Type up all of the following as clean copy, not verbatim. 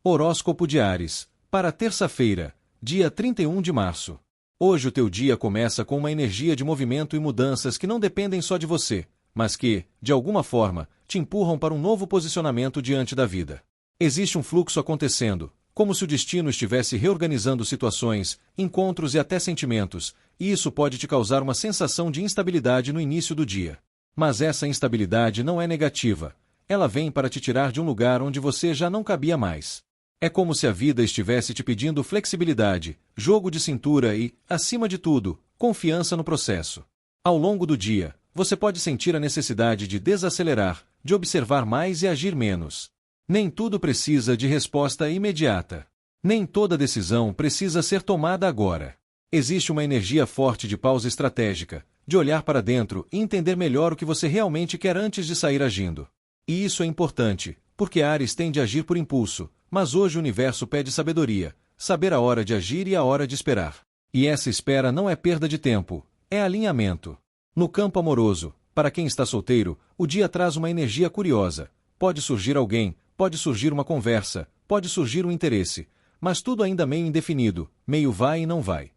Horóscopo de Áries, para terça-feira, dia 31 de março. Hoje o teu dia começa com uma energia de movimento e mudanças que não dependem só de você, mas que, de alguma forma, te empurram para um novo posicionamento diante da vida. Existe um fluxo acontecendo, como se o destino estivesse reorganizando situações, encontros e até sentimentos, e isso pode te causar uma sensação de instabilidade no início do dia. Mas essa instabilidade não é negativa. Ela vem para te tirar de um lugar onde você já não cabia mais. É como se a vida estivesse te pedindo flexibilidade, jogo de cintura e, acima de tudo, confiança no processo. Ao longo do dia, você pode sentir a necessidade de desacelerar, de observar mais e agir menos. Nem tudo precisa de resposta imediata. Nem toda decisão precisa ser tomada agora. Existe uma energia forte de pausa estratégica, de olhar para dentro e entender melhor o que você realmente quer antes de sair agindo. E isso é importante, porque Áries tende a agir por impulso, mas hoje o universo pede sabedoria, saber a hora de agir e a hora de esperar. E essa espera não é perda de tempo, é alinhamento. No campo amoroso, para quem está solteiro, o dia traz uma energia curiosa. Pode surgir alguém, pode surgir uma conversa, pode surgir um interesse, mas tudo ainda meio indefinido, meio vai e não vai.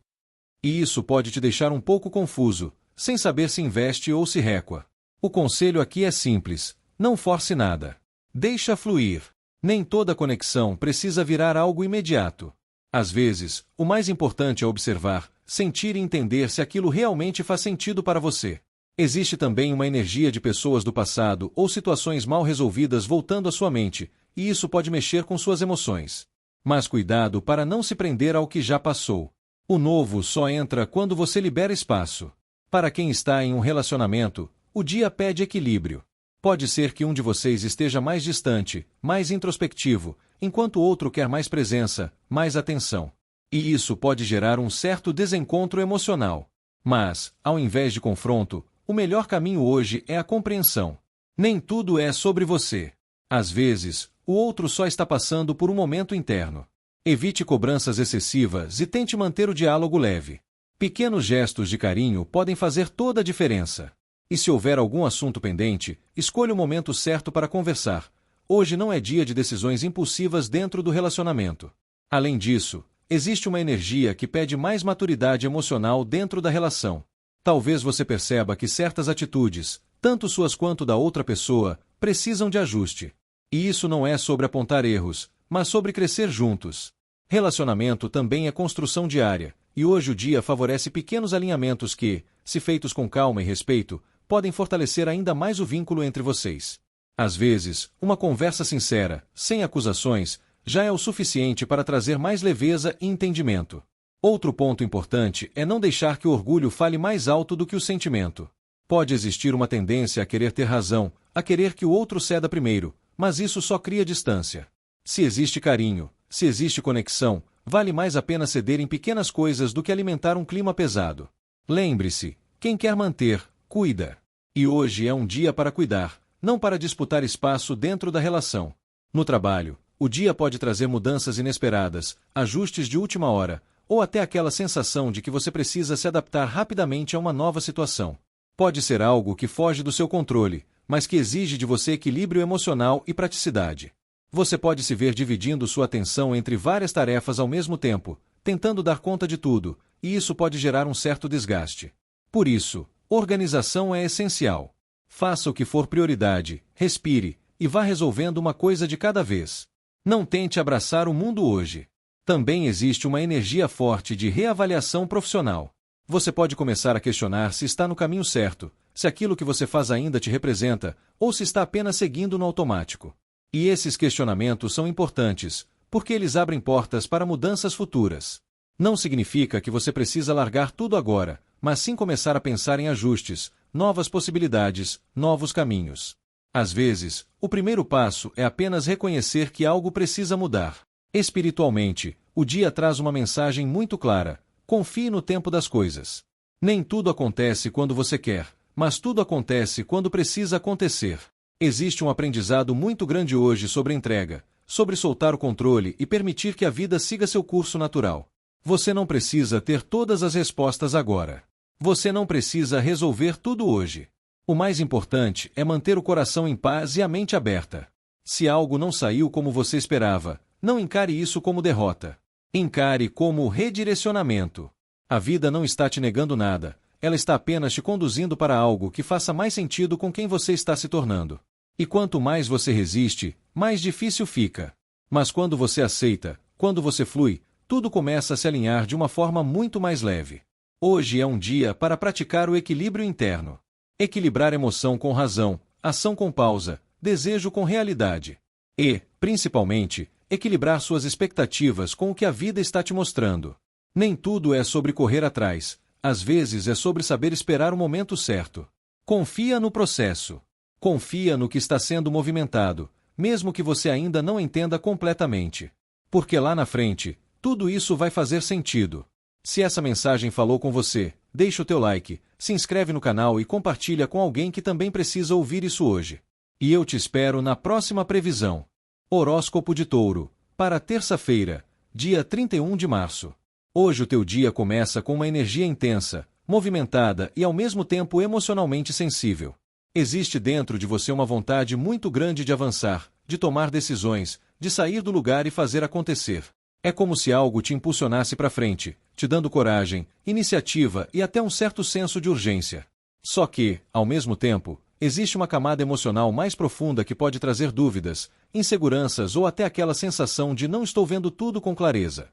E isso pode te deixar um pouco confuso, sem saber se investe ou se recua. O conselho aqui é simples, não force nada. Deixa fluir. Nem toda conexão precisa virar algo imediato. Às vezes, o mais importante é observar, sentir e entender se aquilo realmente faz sentido para você. Existe também uma energia de pessoas do passado ou situações mal resolvidas voltando à sua mente, e isso pode mexer com suas emoções. Mas cuidado para não se prender ao que já passou. O novo só entra quando você libera espaço. Para quem está em um relacionamento, o dia pede equilíbrio. Pode ser que um de vocês esteja mais distante, mais introspectivo, enquanto o outro quer mais presença, mais atenção. E isso pode gerar um certo desencontro emocional. Mas, ao invés de confronto, o melhor caminho hoje é a compreensão. Nem tudo é sobre você. Às vezes, o outro só está passando por um momento interno. Evite cobranças excessivas e tente manter o diálogo leve. Pequenos gestos de carinho podem fazer toda a diferença. E se houver algum assunto pendente, escolha o momento certo para conversar. Hoje não é dia de decisões impulsivas dentro do relacionamento. Além disso, existe uma energia que pede mais maturidade emocional dentro da relação. Talvez você perceba que certas atitudes, tanto suas quanto da outra pessoa, precisam de ajuste. E isso não é sobre apontar erros, mas sobre crescer juntos. Relacionamento também é construção diária, e hoje o dia favorece pequenos alinhamentos que, se feitos com calma e respeito, podem fortalecer ainda mais o vínculo entre vocês. Às vezes, uma conversa sincera, sem acusações, já é o suficiente para trazer mais leveza e entendimento. Outro ponto importante é não deixar que o orgulho fale mais alto do que o sentimento. Pode existir uma tendência a querer ter razão, a querer que o outro ceda primeiro, mas isso só cria distância. Se existe carinho, se existe conexão, vale mais a pena ceder em pequenas coisas do que alimentar um clima pesado. Lembre-se, quem quer manter, cuida. E hoje é um dia para cuidar, não para disputar espaço dentro da relação. No trabalho, o dia pode trazer mudanças inesperadas, ajustes de última hora, ou até aquela sensação de que você precisa se adaptar rapidamente a uma nova situação. Pode ser algo que foge do seu controle, mas que exige de você equilíbrio emocional e praticidade. Você pode se ver dividindo sua atenção entre várias tarefas ao mesmo tempo, tentando dar conta de tudo, e isso pode gerar um certo desgaste. Por isso, organização é essencial. Faça o que for prioridade, respire, e vá resolvendo uma coisa de cada vez. Não tente abraçar o mundo hoje. Também existe uma energia forte de reavaliação profissional. Você pode começar a questionar se está no caminho certo, se aquilo que você faz ainda te representa, ou se está apenas seguindo no automático. E esses questionamentos são importantes, porque eles abrem portas para mudanças futuras. Não significa que você precisa largar tudo agora, mas sim começar a pensar em ajustes, novas possibilidades, novos caminhos. Às vezes, o primeiro passo é apenas reconhecer que algo precisa mudar. Espiritualmente, o dia traz uma mensagem muito clara: confie no tempo das coisas. Nem tudo acontece quando você quer, mas tudo acontece quando precisa acontecer. Existe um aprendizado muito grande hoje sobre entrega, sobre soltar o controle e permitir que a vida siga seu curso natural. Você não precisa ter todas as respostas agora. Você não precisa resolver tudo hoje. O mais importante é manter o coração em paz e a mente aberta. Se algo não saiu como você esperava, Não encare isso como derrota. Encare como redirecionamento. A vida não está te negando nada, ela está apenas te conduzindo para algo que faça mais sentido com quem você está se tornando. E quanto mais você resiste, mais difícil fica. Mas quando você aceita, quando você flui, tudo começa a se alinhar de uma forma muito mais leve. Hoje é um dia para praticar o equilíbrio interno. Equilibrar emoção com razão, ação com pausa, desejo com realidade. E, principalmente, equilibrar suas expectativas com o que a vida está te mostrando. Nem tudo é sobre correr atrás, às vezes é sobre saber esperar o momento certo. Confia no processo. Confia no que está sendo movimentado, mesmo que você ainda não entenda completamente. Porque lá na frente, tudo isso vai fazer sentido. Se essa mensagem falou com você, deixa o teu like, se inscreve no canal e compartilha com alguém que também precisa ouvir isso hoje. E eu te espero na próxima previsão. Horóscopo de Touro, para terça-feira, dia 31 de março. Hoje o teu dia começa com uma energia intensa, movimentada e ao mesmo tempo emocionalmente sensível. Existe dentro de você uma vontade muito grande de avançar, de tomar decisões, de sair do lugar e fazer acontecer. É como se algo te impulsionasse para frente, te dando coragem, iniciativa e até um certo senso de urgência. Só que, ao mesmo tempo, existe uma camada emocional mais profunda que pode trazer dúvidas, inseguranças ou até aquela sensação de não estou vendo tudo com clareza.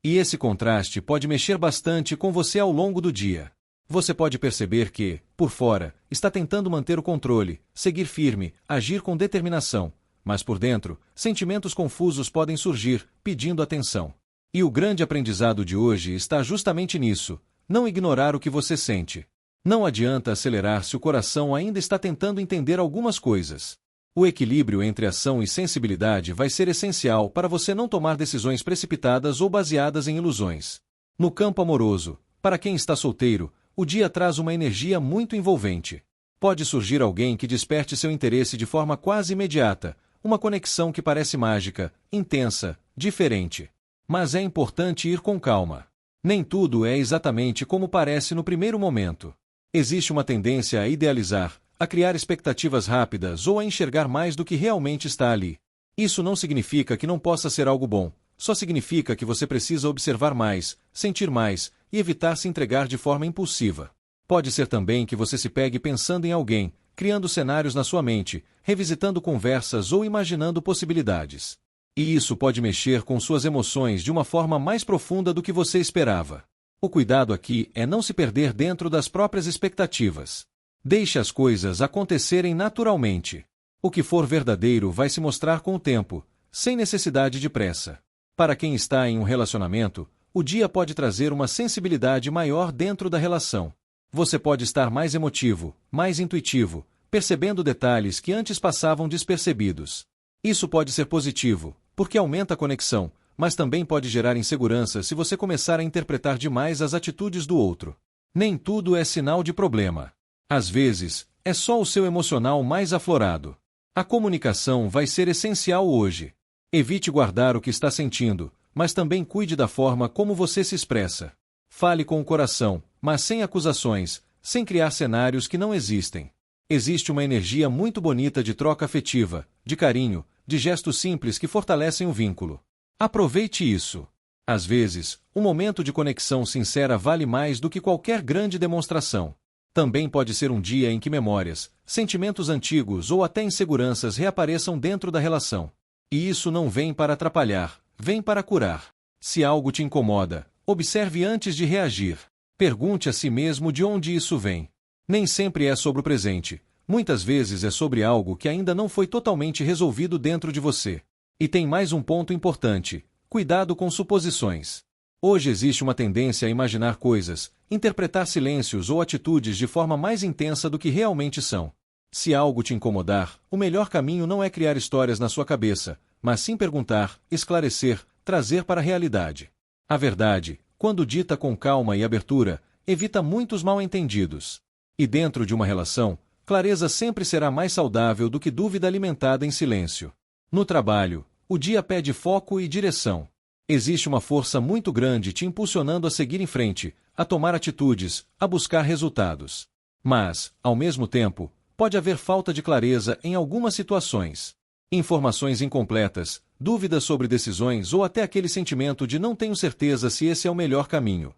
E esse contraste pode mexer bastante com você ao longo do dia. Você pode perceber que, por fora, está tentando manter o controle, seguir firme, agir com determinação, mas por dentro, sentimentos confusos podem surgir, pedindo atenção. E o grande aprendizado de hoje está justamente nisso: não ignorar o que você sente. Não adianta acelerar se o coração ainda está tentando entender algumas coisas. O equilíbrio entre ação e sensibilidade vai ser essencial para você não tomar decisões precipitadas ou baseadas em ilusões. No campo amoroso, para quem está solteiro, o dia traz uma energia muito envolvente. Pode surgir alguém que desperte seu interesse de forma quase imediata, uma conexão que parece mágica, intensa, diferente. Mas é importante ir com calma. Nem tudo é exatamente como parece no primeiro momento. Existe uma tendência a idealizar, a criar expectativas rápidas ou a enxergar mais do que realmente está ali. Isso não significa que não possa ser algo bom, só significa que você precisa observar mais, sentir mais e evitar se entregar de forma impulsiva. Pode ser também que você se pegue pensando em alguém, criando cenários na sua mente, revisitando conversas ou imaginando possibilidades. E isso pode mexer com suas emoções de uma forma mais profunda do que você esperava. O cuidado aqui é não se perder dentro das próprias expectativas. Deixe as coisas acontecerem naturalmente. O que for verdadeiro vai se mostrar com o tempo, sem necessidade de pressa. Para quem está em um relacionamento, o dia pode trazer uma sensibilidade maior dentro da relação. Você pode estar mais emotivo, mais intuitivo, percebendo detalhes que antes passavam despercebidos. Isso pode ser positivo, porque aumenta a conexão, mas também pode gerar insegurança se você começar a interpretar demais as atitudes do outro. Nem tudo é sinal de problema. Às vezes, é só o seu emocional mais aflorado. A comunicação vai ser essencial hoje. Evite guardar o que está sentindo, mas também cuide da forma como você se expressa. Fale com o coração, mas sem acusações, sem criar cenários que não existem. Existe uma energia muito bonita de troca afetiva, de carinho, de gestos simples que fortalecem o vínculo. Aproveite isso. Às vezes, um momento de conexão sincera vale mais do que qualquer grande demonstração. Também pode ser um dia em que memórias, sentimentos antigos ou até inseguranças reapareçam dentro da relação. E isso não vem para atrapalhar, vem para curar. Se algo te incomoda, observe antes de reagir. Pergunte a si mesmo de onde isso vem. Nem sempre é sobre o presente. Muitas vezes é sobre algo que ainda não foi totalmente resolvido dentro de você. E tem mais um ponto importante: cuidado com suposições. Hoje existe uma tendência a imaginar coisas, interpretar silêncios ou atitudes de forma mais intensa do que realmente são. Se algo te incomodar, o melhor caminho não é criar histórias na sua cabeça, mas sim perguntar, esclarecer, trazer para a realidade. A verdade, quando dita com calma e abertura, evita muitos mal-entendidos. E dentro de uma relação, clareza sempre será mais saudável do que dúvida alimentada em silêncio. No trabalho, o dia pede foco e direção. Existe uma força muito grande te impulsionando a seguir em frente, a tomar atitudes, a buscar resultados. Mas, ao mesmo tempo, pode haver falta de clareza em algumas situações. Informações incompletas, dúvidas sobre decisões ou até aquele sentimento de não tenho certeza se esse é o melhor caminho.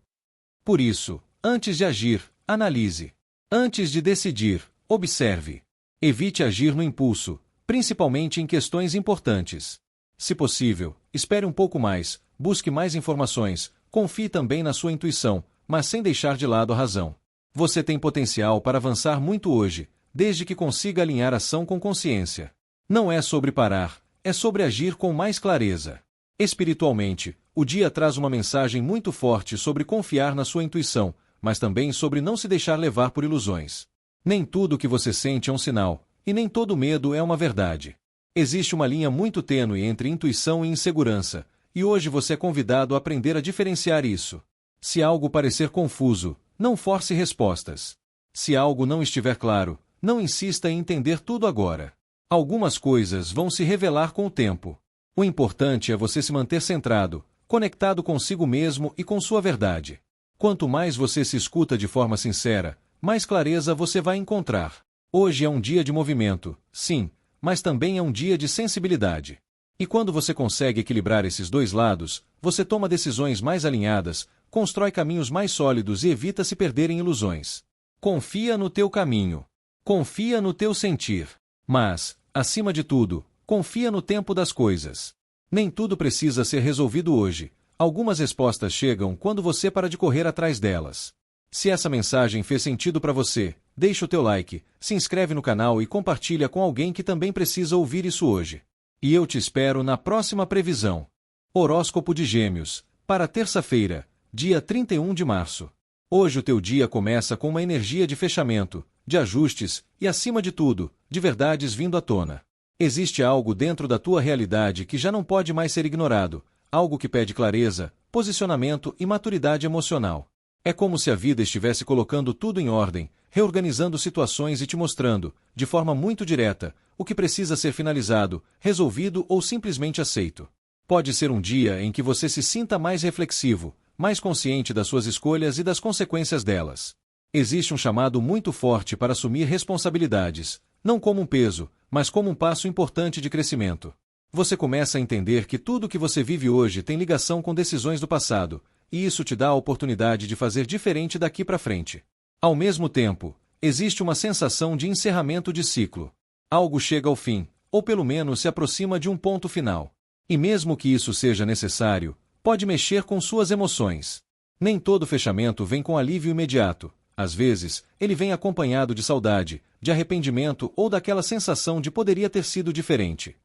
Por isso, antes de agir, analise. Antes de decidir, observe. Evite agir no impulso, principalmente em questões importantes. Se possível, espere um pouco mais, busque mais informações, confie também na sua intuição, mas sem deixar de lado a razão. Você tem potencial para avançar muito hoje, desde que consiga alinhar ação com consciência. Não é sobre parar, é sobre agir com mais clareza. Espiritualmente, o dia traz uma mensagem muito forte sobre confiar na sua intuição, mas também sobre não se deixar levar por ilusões. Nem tudo o que você sente é um sinal, e nem todo medo é uma verdade. Existe uma linha muito tênue entre intuição e insegurança, e hoje você é convidado a aprender a diferenciar isso. Se algo parecer confuso, não force respostas. Se algo não estiver claro, não insista em entender tudo agora. Algumas coisas vão se revelar com o tempo. O importante é você se manter centrado, conectado consigo mesmo e com sua verdade. Quanto mais você se escuta de forma sincera, mais clareza você vai encontrar. Hoje é um dia de movimento, sim, mas também é um dia de sensibilidade. E quando você consegue equilibrar esses dois lados, você toma decisões mais alinhadas, constrói caminhos mais sólidos e evita se perder em ilusões. Confia no teu caminho. Confia no teu sentir. Mas, acima de tudo, confia no tempo das coisas. Nem tudo precisa ser resolvido hoje. Algumas respostas chegam quando você para de correr atrás delas. Se essa mensagem fez sentido para você, deixa o teu like, se inscreve no canal e compartilha com alguém que também precisa ouvir isso hoje. E eu te espero na próxima previsão. Horóscopo de Gêmeos, para terça-feira, dia 31 de março. Hoje o teu dia começa com uma energia de fechamento, de ajustes e, acima de tudo, de verdades vindo à tona. Existe algo dentro da tua realidade que já não pode mais ser ignorado, algo que pede clareza, posicionamento e maturidade emocional. É como se a vida estivesse colocando tudo em ordem, reorganizando situações e te mostrando, de forma muito direta, o que precisa ser finalizado, resolvido ou simplesmente aceito. Pode ser um dia em que você se sinta mais reflexivo, mais consciente das suas escolhas e das consequências delas. Existe um chamado muito forte para assumir responsabilidades, não como um peso, mas como um passo importante de crescimento. Você começa a entender que tudo o que você vive hoje tem ligação com decisões do passado, e isso te dá a oportunidade de fazer diferente daqui para frente. Ao mesmo tempo, existe uma sensação de encerramento de ciclo. Algo chega ao fim, ou pelo menos se aproxima de um ponto final. E mesmo que isso seja necessário, pode mexer com suas emoções. Nem todo fechamento vem com alívio imediato. Às vezes, ele vem acompanhado de saudade, de arrependimento ou daquela sensação de poderia ter sido diferente.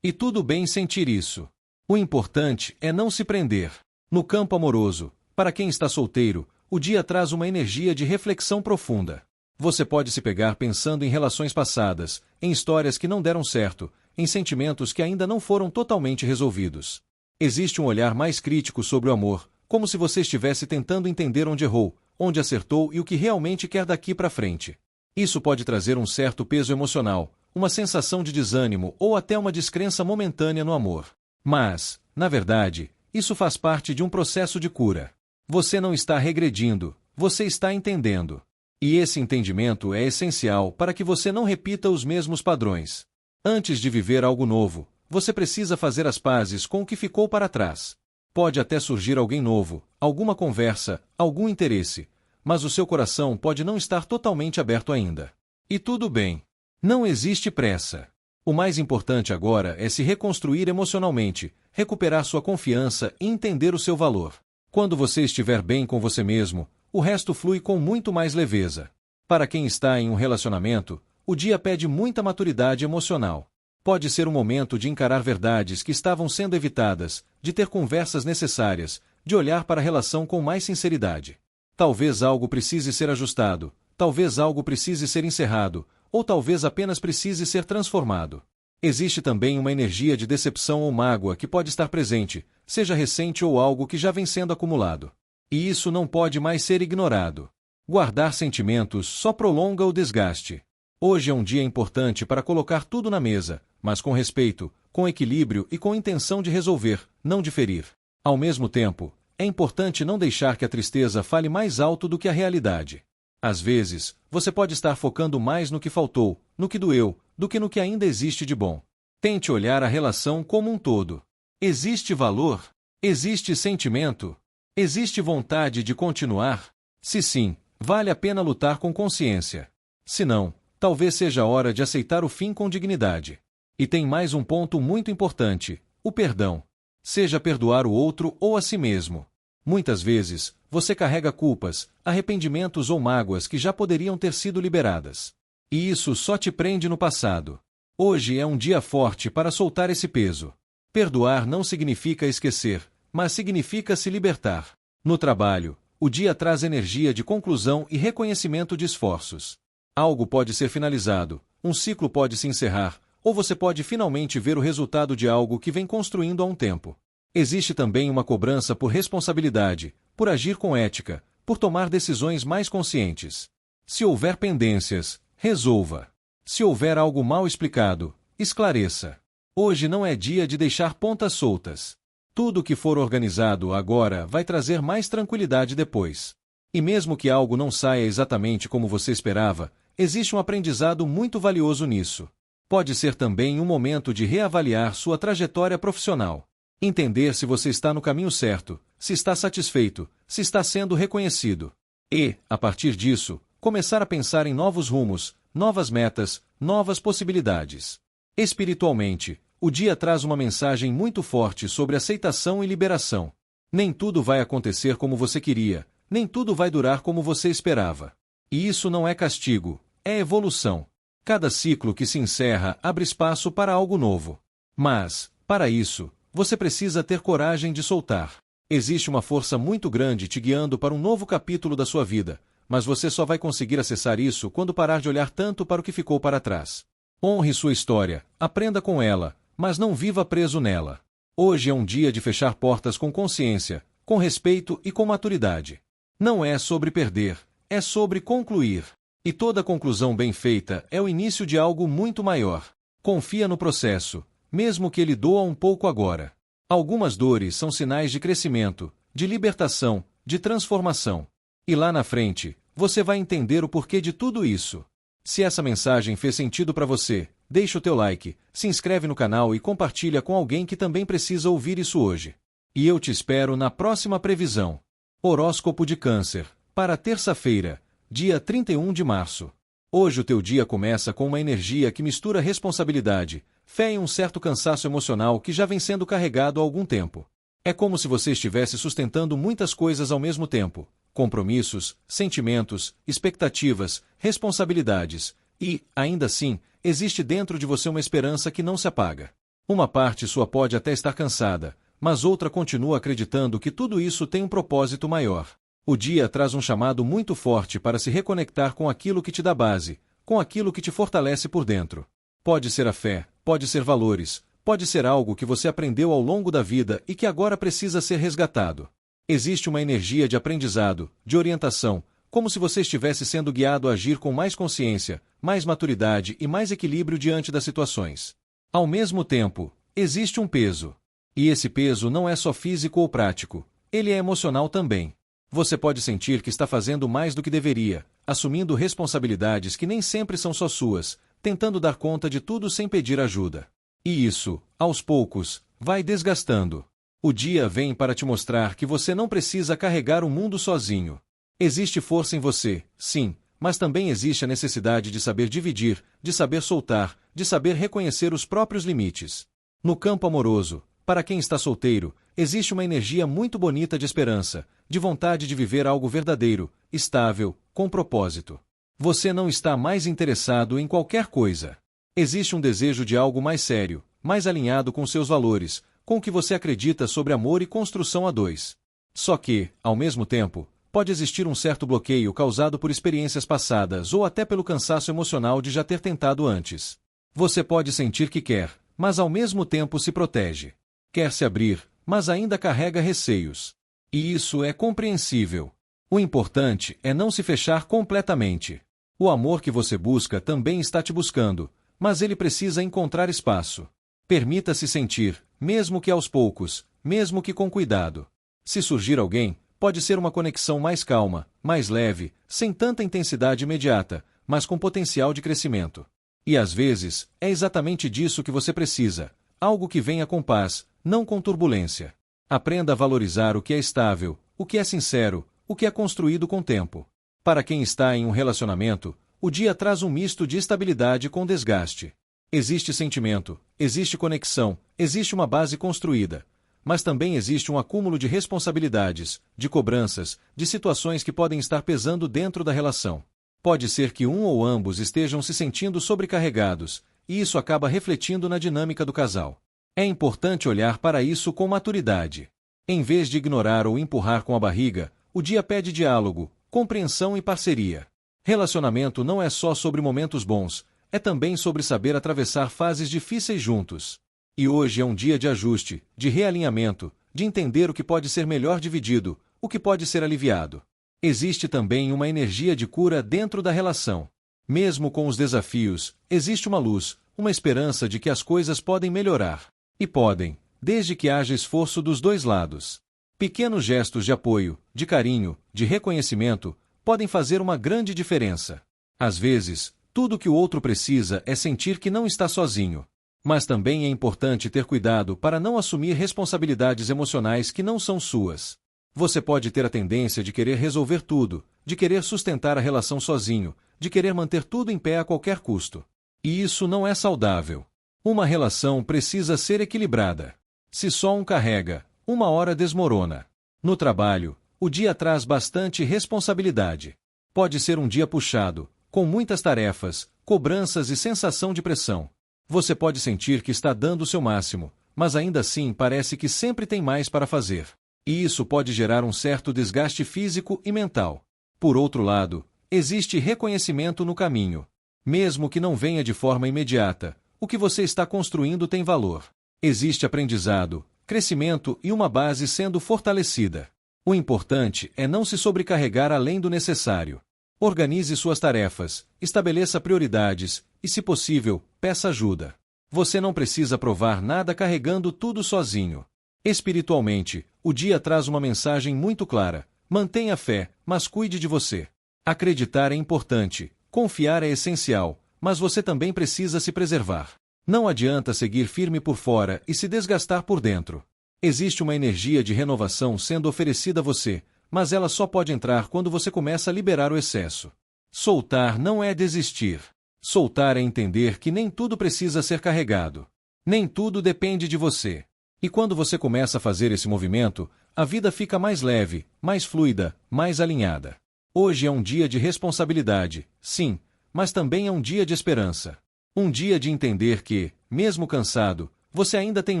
E tudo bem sentir isso. O importante é não se prender. No campo amoroso, para quem está solteiro, o dia traz uma energia de reflexão profunda. Você pode se pegar pensando em relações passadas, em histórias que não deram certo, em sentimentos que ainda não foram totalmente resolvidos. Existe um olhar mais crítico sobre o amor, como se você estivesse tentando entender onde errou, onde acertou e o que realmente quer daqui para frente. Isso pode trazer um certo peso emocional, uma sensação de desânimo ou até uma descrença momentânea no amor. Mas, na verdade, isso faz parte de um processo de cura. Você não está regredindo, você está entendendo. E esse entendimento é essencial para que você não repita os mesmos padrões. Antes de viver algo novo, você precisa fazer as pazes com o que ficou para trás. Pode até surgir alguém novo, alguma conversa, algum interesse, mas o seu coração pode não estar totalmente aberto ainda. E tudo bem. Não existe pressa. O mais importante agora é se reconstruir emocionalmente, recuperar sua confiança e entender o seu valor. Quando você estiver bem com você mesmo, o resto flui com muito mais leveza. Para quem está em um relacionamento, o dia pede muita maturidade emocional. Pode ser um momento de encarar verdades que estavam sendo evitadas, de ter conversas necessárias, de olhar para a relação com mais sinceridade. Talvez algo precise ser ajustado, talvez algo precise ser encerrado, ou talvez apenas precise ser transformado. Existe também uma energia de decepção ou mágoa que pode estar presente, seja recente ou algo que já vem sendo acumulado. E isso não pode mais ser ignorado. Guardar sentimentos só prolonga o desgaste. Hoje é um dia importante para colocar tudo na mesa, mas com respeito, com equilíbrio e com intenção de resolver, não de ferir. Ao mesmo tempo, é importante não deixar que a tristeza fale mais alto do que a realidade. Às vezes, você pode estar focando mais no que faltou, no que doeu, do que no que ainda existe de bom. Tente olhar a relação como um todo. Existe valor? Existe sentimento? Existe vontade de continuar? Se sim, vale a pena lutar com consciência. Se não, talvez seja a hora de aceitar o fim com dignidade. E tem mais um ponto muito importante: o perdão. Seja perdoar o outro ou a si mesmo. Muitas vezes, você carrega culpas, arrependimentos ou mágoas que já poderiam ter sido liberadas. E isso só te prende no passado. Hoje é um dia forte para soltar esse peso. Perdoar não significa esquecer, mas significa se libertar. No trabalho, o dia traz energia de conclusão e reconhecimento de esforços. Algo pode ser finalizado, um ciclo pode se encerrar, ou você pode finalmente ver o resultado de algo que vem construindo há um tempo. Existe também uma cobrança por responsabilidade, por agir com ética, por tomar decisões mais conscientes. Se houver pendências, resolva. Se houver algo mal explicado, esclareça. Hoje não é dia de deixar pontas soltas. Tudo que for organizado agora vai trazer mais tranquilidade depois. E mesmo que algo não saia exatamente como você esperava, existe um aprendizado muito valioso nisso. Pode ser também um momento de reavaliar sua trajetória profissional. Entender se você está no caminho certo, se está satisfeito, se está sendo reconhecido. E, a partir disso, começar a pensar em novos rumos, novas metas, novas possibilidades. Espiritualmente, o dia traz uma mensagem muito forte sobre aceitação e liberação. Nem tudo vai acontecer como você queria, nem tudo vai durar como você esperava. E isso não é castigo, é evolução. Cada ciclo que se encerra abre espaço para algo novo. Mas, para isso, você precisa ter coragem de soltar. Existe uma força muito grande te guiando para um novo capítulo da sua vida, mas você só vai conseguir acessar isso quando parar de olhar tanto para o que ficou para trás. Honre sua história, aprenda com ela, mas não viva preso nela. Hoje é um dia de fechar portas com consciência, com respeito e com maturidade. Não é sobre perder, é sobre concluir. E toda conclusão bem feita é o início de algo muito maior. Confia no processo, mesmo que ele doa um pouco agora. Algumas dores são sinais de crescimento, de libertação, de transformação. E lá na frente, você vai entender o porquê de tudo isso. Se essa mensagem fez sentido para você, deixa o teu like, se inscreve no canal e compartilha com alguém que também precisa ouvir isso hoje. E eu te espero na próxima previsão. Horóscopo de Câncer, para terça-feira, dia 31 de março. Hoje o teu dia começa com uma energia que mistura responsabilidade, fé e um certo cansaço emocional que já vem sendo carregado há algum tempo. É como se você estivesse sustentando muitas coisas ao mesmo tempo: compromissos, sentimentos, expectativas, responsabilidades, e, ainda assim, existe dentro de você uma esperança que não se apaga. Uma parte sua pode até estar cansada, mas outra continua acreditando que tudo isso tem um propósito maior. O dia traz um chamado muito forte para se reconectar com aquilo que te dá base, com aquilo que te fortalece por dentro. Pode ser a fé, pode ser valores, pode ser algo que você aprendeu ao longo da vida e que agora precisa ser resgatado. Existe uma energia de aprendizado, de orientação, como se você estivesse sendo guiado a agir com mais consciência, mais maturidade e mais equilíbrio diante das situações. Ao mesmo tempo, existe um peso. E esse peso não é só físico ou prático, ele é emocional também. Você pode sentir que está fazendo mais do que deveria, assumindo responsabilidades que nem sempre são só suas, tentando dar conta de tudo sem pedir ajuda. E isso, aos poucos, vai desgastando. O dia vem para te mostrar que você não precisa carregar o mundo sozinho. Existe força em você, sim, mas também existe a necessidade de saber dividir, de saber soltar, de saber reconhecer os próprios limites. No campo amoroso, para quem está solteiro, existe uma energia muito bonita de esperança, de vontade de viver algo verdadeiro, estável, com propósito. Você não está mais interessado em qualquer coisa. Existe um desejo de algo mais sério, mais alinhado com seus valores, com o que você acredita sobre amor e construção a dois. Só que, ao mesmo tempo, pode existir um certo bloqueio causado por experiências passadas ou até pelo cansaço emocional de já ter tentado antes. Você pode sentir que quer, mas ao mesmo tempo se protege. Quer se abrir, mas ainda carrega receios. E isso é compreensível. O importante é não se fechar completamente. O amor que você busca também está te buscando, mas ele precisa encontrar espaço. Permita-se sentir, mesmo que aos poucos, mesmo que com cuidado. Se surgir alguém, pode ser uma conexão mais calma, mais leve, sem tanta intensidade imediata, mas com potencial de crescimento. E às vezes, é exatamente disso que você precisa, algo que venha com paz, não com turbulência. Aprenda a valorizar o que é estável, o que é sincero, o que é construído com tempo. Para quem está em um relacionamento, o dia traz um misto de estabilidade com desgaste. Existe sentimento, existe conexão, existe uma base construída. Mas também existe um acúmulo de responsabilidades, de cobranças, de situações que podem estar pesando dentro da relação. Pode ser que um ou ambos estejam se sentindo sobrecarregados, e isso acaba refletindo na dinâmica do casal. É importante olhar para isso com maturidade. Em vez de ignorar ou empurrar com a barriga, o dia pede diálogo, compreensão e parceria. Relacionamento não é só sobre momentos bons, é também sobre saber atravessar fases difíceis juntos. E hoje é um dia de ajuste, de realinhamento, de entender o que pode ser melhor dividido, o que pode ser aliviado. Existe também uma energia de cura dentro da relação. Mesmo com os desafios, existe uma luz, uma esperança de que as coisas podem melhorar. E podem, desde que haja esforço dos dois lados. Pequenos gestos de apoio, de carinho, de reconhecimento, podem fazer uma grande diferença. Às vezes, tudo o que o outro precisa é sentir que não está sozinho. Mas também é importante ter cuidado para não assumir responsabilidades emocionais que não são suas. Você pode ter a tendência de querer resolver tudo, de querer sustentar a relação sozinho, de querer manter tudo em pé a qualquer custo. E isso não é saudável. Uma relação precisa ser equilibrada. Se só um carrega, uma hora desmorona. No trabalho, o dia traz bastante responsabilidade. Pode ser um dia puxado, com muitas tarefas, cobranças e sensação de pressão. Você pode sentir que está dando o seu máximo, mas ainda assim parece que sempre tem mais para fazer. E isso pode gerar um certo desgaste físico e mental. Por outro lado, existe reconhecimento no caminho. Mesmo que não venha de forma imediata, o que você está construindo tem valor. Existe aprendizado, crescimento e uma base sendo fortalecida. O importante é não se sobrecarregar além do necessário. Organize suas tarefas, estabeleça prioridades e, se possível, peça ajuda. Você não precisa provar nada carregando tudo sozinho. Espiritualmente, o dia traz uma mensagem muito clara: mantenha fé, mas cuide de você. Acreditar é importante, confiar é essencial, mas você também precisa se preservar. Não adianta seguir firme por fora e se desgastar por dentro. Existe uma energia de renovação sendo oferecida a você, mas ela só pode entrar quando você começa a liberar o excesso. Soltar não é desistir. Soltar é entender que nem tudo precisa ser carregado. Nem tudo depende de você. E quando você começa a fazer esse movimento, a vida fica mais leve, mais fluida, mais alinhada. Hoje é um dia de responsabilidade, sim, mas também é um dia de esperança. Um dia de entender que, mesmo cansado, você ainda tem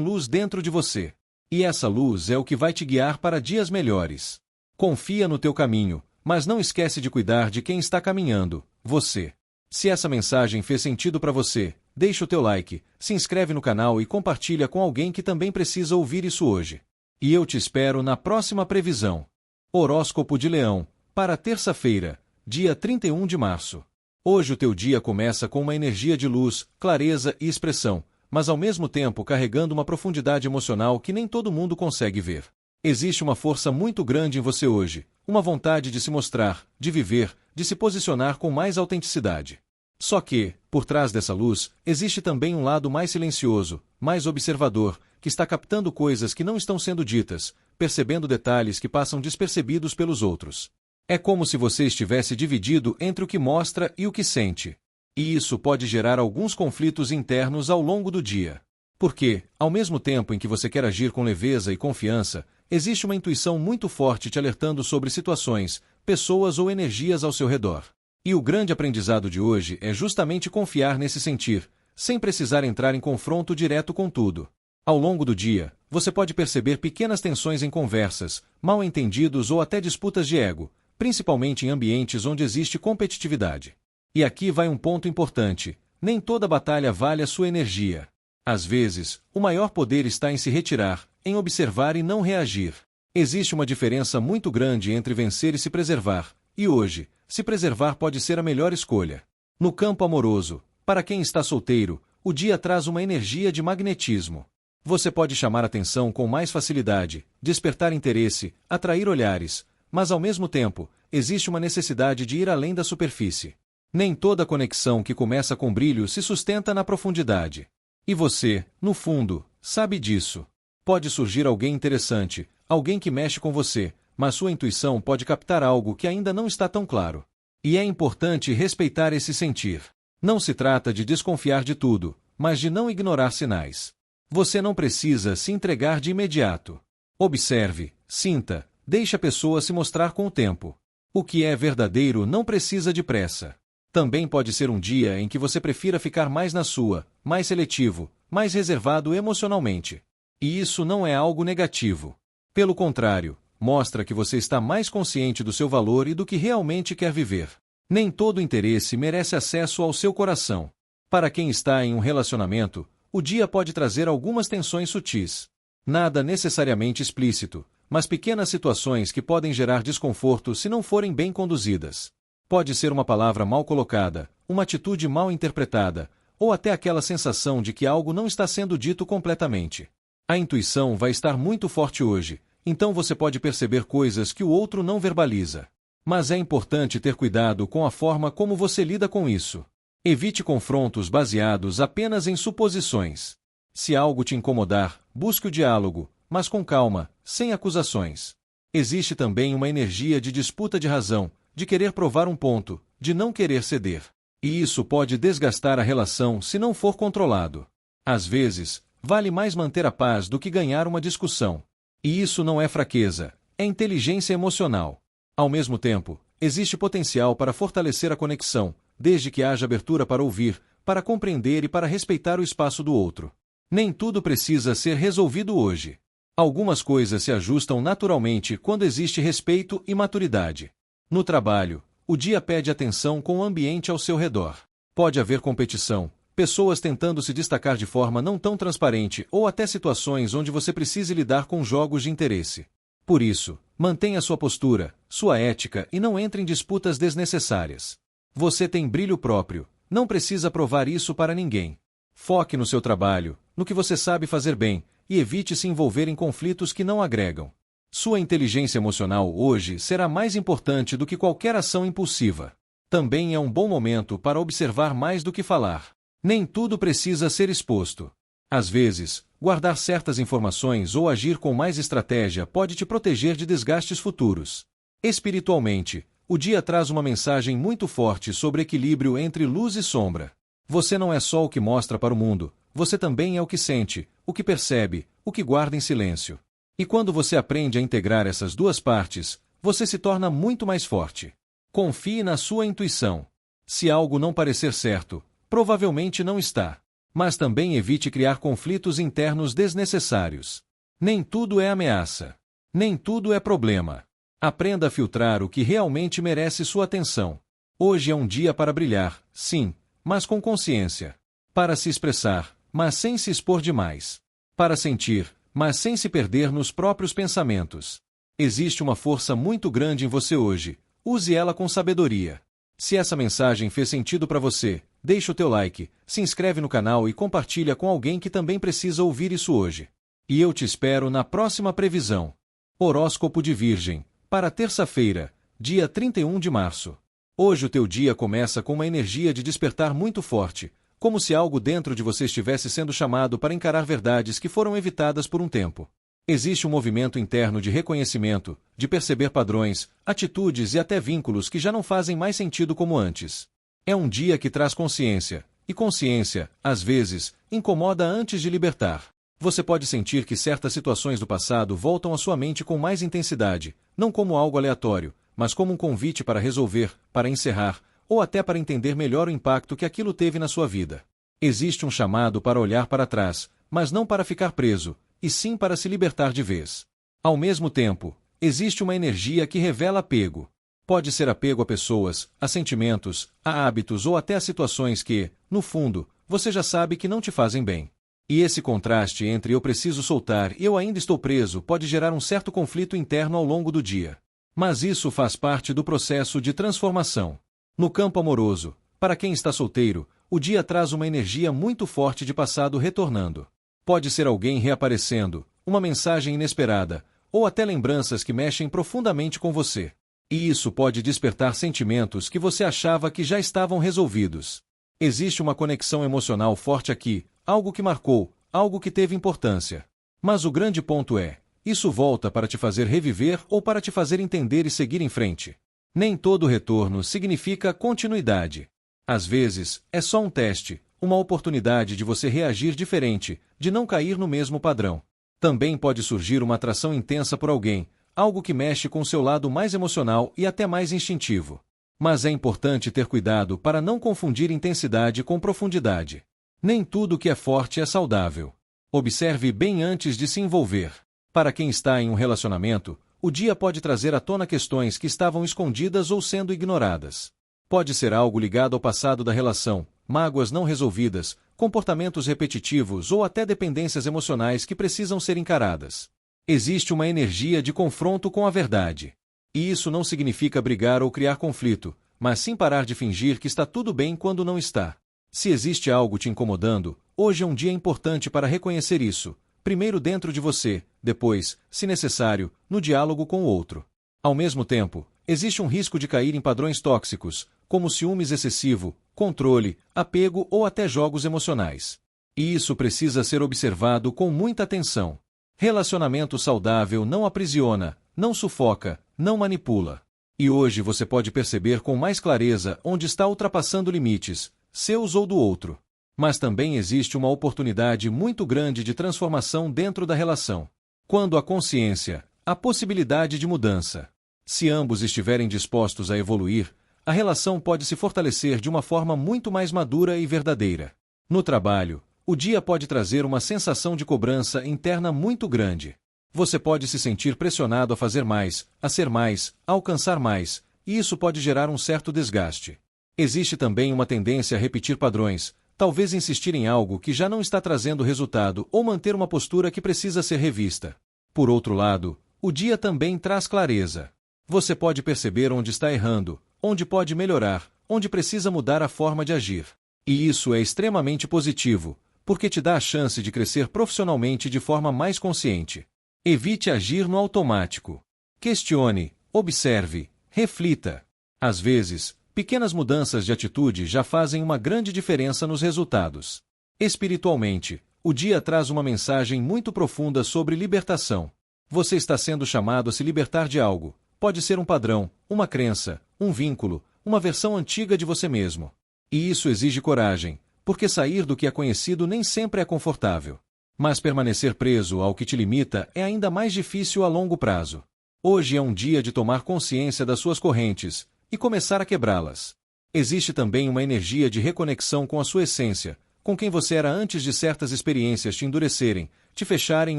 luz dentro de você. E essa luz é o que vai te guiar para dias melhores. Confia no teu caminho, mas não esquece de cuidar de quem está caminhando, você. Se essa mensagem fez sentido para você, deixa o teu like, se inscreve no canal e compartilha com alguém que também precisa ouvir isso hoje. E eu te espero na próxima previsão. Horóscopo de Leão, para terça-feira, dia 31 de março. Hoje o teu dia começa com uma energia de luz, clareza e expressão, mas ao mesmo tempo carregando uma profundidade emocional que nem todo mundo consegue ver. Existe uma força muito grande em você hoje, uma vontade de se mostrar, de viver, de se posicionar com mais autenticidade. Só que, por trás dessa luz, existe também um lado mais silencioso, mais observador, que está captando coisas que não estão sendo ditas, percebendo detalhes que passam despercebidos pelos outros. É como se você estivesse dividido entre o que mostra e o que sente. E isso pode gerar alguns conflitos internos ao longo do dia. Porque, ao mesmo tempo em que você quer agir com leveza e confiança, existe uma intuição muito forte te alertando sobre situações, pessoas ou energias ao seu redor. E o grande aprendizado de hoje é justamente confiar nesse sentir, sem precisar entrar em confronto direto com tudo. Ao longo do dia, você pode perceber pequenas tensões em conversas, mal-entendidos ou até disputas de ego, principalmente em ambientes onde existe competitividade. E aqui vai um ponto importante: nem toda batalha vale a sua energia. Às vezes, o maior poder está em se retirar, em observar e não reagir. Existe uma diferença muito grande entre vencer e se preservar, e hoje, se preservar pode ser a melhor escolha. No campo amoroso, para quem está solteiro, o dia traz uma energia de magnetismo. Você pode chamar atenção com mais facilidade, despertar interesse, atrair olhares, mas ao mesmo tempo, existe uma necessidade de ir além da superfície. Nem toda conexão que começa com brilho se sustenta na profundidade. E você, no fundo, sabe disso. Pode surgir alguém interessante, alguém que mexe com você, mas sua intuição pode captar algo que ainda não está tão claro. E é importante respeitar esse sentir. Não se trata de desconfiar de tudo, mas de não ignorar sinais. Você não precisa se entregar de imediato. Observe, sinta, deixe a pessoa se mostrar com o tempo. O que é verdadeiro não precisa de pressa. Também pode ser um dia em que você prefira ficar mais na sua, mais seletivo, mais reservado emocionalmente. E isso não é algo negativo. Pelo contrário, mostra que você está mais consciente do seu valor e do que realmente quer viver. Nem todo interesse merece acesso ao seu coração. Para quem está em um relacionamento, o dia pode trazer algumas tensões sutis. Nada necessariamente explícito, mas pequenas situações que podem gerar desconforto se não forem bem conduzidas. Pode ser uma palavra mal colocada, uma atitude mal interpretada, ou até aquela sensação de que algo não está sendo dito completamente. A intuição vai estar muito forte hoje, então você pode perceber coisas que o outro não verbaliza. Mas é importante ter cuidado com a forma como você lida com isso. Evite confrontos baseados apenas em suposições. Se algo te incomodar, busque o diálogo, mas com calma, sem acusações. Existe também uma energia de disputa de razão, de querer provar um ponto, de não querer ceder. E isso pode desgastar a relação se não for controlado. Às vezes, vale mais manter a paz do que ganhar uma discussão. E isso não é fraqueza, é inteligência emocional. Ao mesmo tempo, existe potencial para fortalecer a conexão, desde que haja abertura para ouvir, para compreender e para respeitar o espaço do outro. Nem tudo precisa ser resolvido hoje. Algumas coisas se ajustam naturalmente quando existe respeito e maturidade. No trabalho, o dia pede atenção com o ambiente ao seu redor. Pode haver competição, pessoas tentando se destacar de forma não tão transparente ou até situações onde você precise lidar com jogos de interesse. Por isso, mantenha sua postura, sua ética e não entre em disputas desnecessárias. Você tem brilho próprio, não precisa provar isso para ninguém. Foque no seu trabalho, no que você sabe fazer bem, e evite se envolver em conflitos que não agregam. Sua inteligência emocional hoje será mais importante do que qualquer ação impulsiva. Também é um bom momento para observar mais do que falar. Nem tudo precisa ser exposto. Às vezes, guardar certas informações ou agir com mais estratégia pode te proteger de desgastes futuros. Espiritualmente, o dia traz uma mensagem muito forte sobre equilíbrio entre luz e sombra. Você não é só o que mostra para o mundo, você também é o que sente, o que percebe, o que guarda em silêncio. E quando você aprende a integrar essas duas partes, você se torna muito mais forte. Confie na sua intuição. Se algo não parecer certo, provavelmente não está. Mas também evite criar conflitos internos desnecessários. Nem tudo é ameaça. Nem tudo é problema. Aprenda a filtrar o que realmente merece sua atenção. Hoje é um dia para brilhar, sim, mas com consciência. Para se expressar, mas sem se expor demais. Para sentir, mas sem se perder nos próprios pensamentos. Existe uma força muito grande em você hoje. Use ela com sabedoria. Se essa mensagem fez sentido para você, deixe o teu like, se inscreve no canal e compartilha com alguém que também precisa ouvir isso hoje. E eu te espero na próxima previsão. Horóscopo de Virgem, para terça-feira, dia 31 de março. Hoje o teu dia começa com uma energia de despertar muito forte, como se algo dentro de você estivesse sendo chamado para encarar verdades que foram evitadas por um tempo. Existe um movimento interno de reconhecimento, de perceber padrões, atitudes e até vínculos que já não fazem mais sentido como antes. É um dia que traz consciência, e consciência, às vezes, incomoda antes de libertar. Você pode sentir que certas situações do passado voltam à sua mente com mais intensidade, não como algo aleatório, mas como um convite para resolver, para encerrar, ou até para entender melhor o impacto que aquilo teve na sua vida. Existe um chamado para olhar para trás, mas não para ficar preso, e sim para se libertar de vez. Ao mesmo tempo, existe uma energia que revela apego. Pode ser apego a pessoas, a sentimentos, a hábitos ou até a situações que, no fundo, você já sabe que não te fazem bem. E esse contraste entre eu preciso soltar e eu ainda estou preso pode gerar um certo conflito interno ao longo do dia. Mas isso faz parte do processo de transformação. No campo amoroso, para quem está solteiro, o dia traz uma energia muito forte de passado retornando. Pode ser alguém reaparecendo, uma mensagem inesperada, ou até lembranças que mexem profundamente com você. E isso pode despertar sentimentos que você achava que já estavam resolvidos. Existe uma conexão emocional forte aqui, algo que marcou, algo que teve importância. Mas o grande ponto é, isso volta para te fazer reviver ou para te fazer entender e seguir em frente. Nem todo retorno significa continuidade. Às vezes, é só um teste, uma oportunidade de você reagir diferente, de não cair no mesmo padrão. Também pode surgir uma atração intensa por alguém, algo que mexe com o seu lado mais emocional e até mais instintivo. Mas é importante ter cuidado para não confundir intensidade com profundidade. Nem tudo que é forte é saudável. Observe bem antes de se envolver. Para quem está em um relacionamento, o dia pode trazer à tona questões que estavam escondidas ou sendo ignoradas. Pode ser algo ligado ao passado da relação, mágoas não resolvidas, comportamentos repetitivos ou até dependências emocionais que precisam ser encaradas. Existe uma energia de confronto com a verdade. E isso não significa brigar ou criar conflito, mas sim parar de fingir que está tudo bem quando não está. Se existe algo te incomodando, hoje é um dia importante para reconhecer isso, primeiro dentro de você, depois, se necessário, no diálogo com o outro. Ao mesmo tempo, existe um risco de cair em padrões tóxicos, como ciúmes excessivo, controle, apego ou até jogos emocionais. E isso precisa ser observado com muita atenção. Relacionamento saudável não aprisiona, não sufoca, não manipula. E hoje você pode perceber com mais clareza onde está ultrapassando limites, seus ou do outro. Mas também existe uma oportunidade muito grande de transformação dentro da relação. Quando a consciência, a possibilidade de mudança. Se ambos estiverem dispostos a evoluir, a relação pode se fortalecer de uma forma muito mais madura e verdadeira. No trabalho, o dia pode trazer uma sensação de cobrança interna muito grande. Você pode se sentir pressionado a fazer mais, a ser mais, a alcançar mais, e isso pode gerar um certo desgaste. Existe também uma tendência a repetir padrões, talvez insistir em algo que já não está trazendo resultado ou manter uma postura que precisa ser revista. Por outro lado, o dia também traz clareza. Você pode perceber onde está errando, onde pode melhorar, onde precisa mudar a forma de agir. E isso é extremamente positivo, porque te dá a chance de crescer profissionalmente de forma mais consciente. Evite agir no automático. Questione, observe, reflita. Às vezes, pequenas mudanças de atitude já fazem uma grande diferença nos resultados. Espiritualmente, o dia traz uma mensagem muito profunda sobre libertação. Você está sendo chamado a se libertar de algo. Pode ser um padrão, uma crença, um vínculo, uma versão antiga de você mesmo. E isso exige coragem, porque sair do que é conhecido nem sempre é confortável. Mas permanecer preso ao que te limita é ainda mais difícil a longo prazo. Hoje é um dia de tomar consciência das suas correntes e começar a quebrá-las. Existe também uma energia de reconexão com a sua essência, com quem você era antes de certas experiências te endurecerem, te fecharem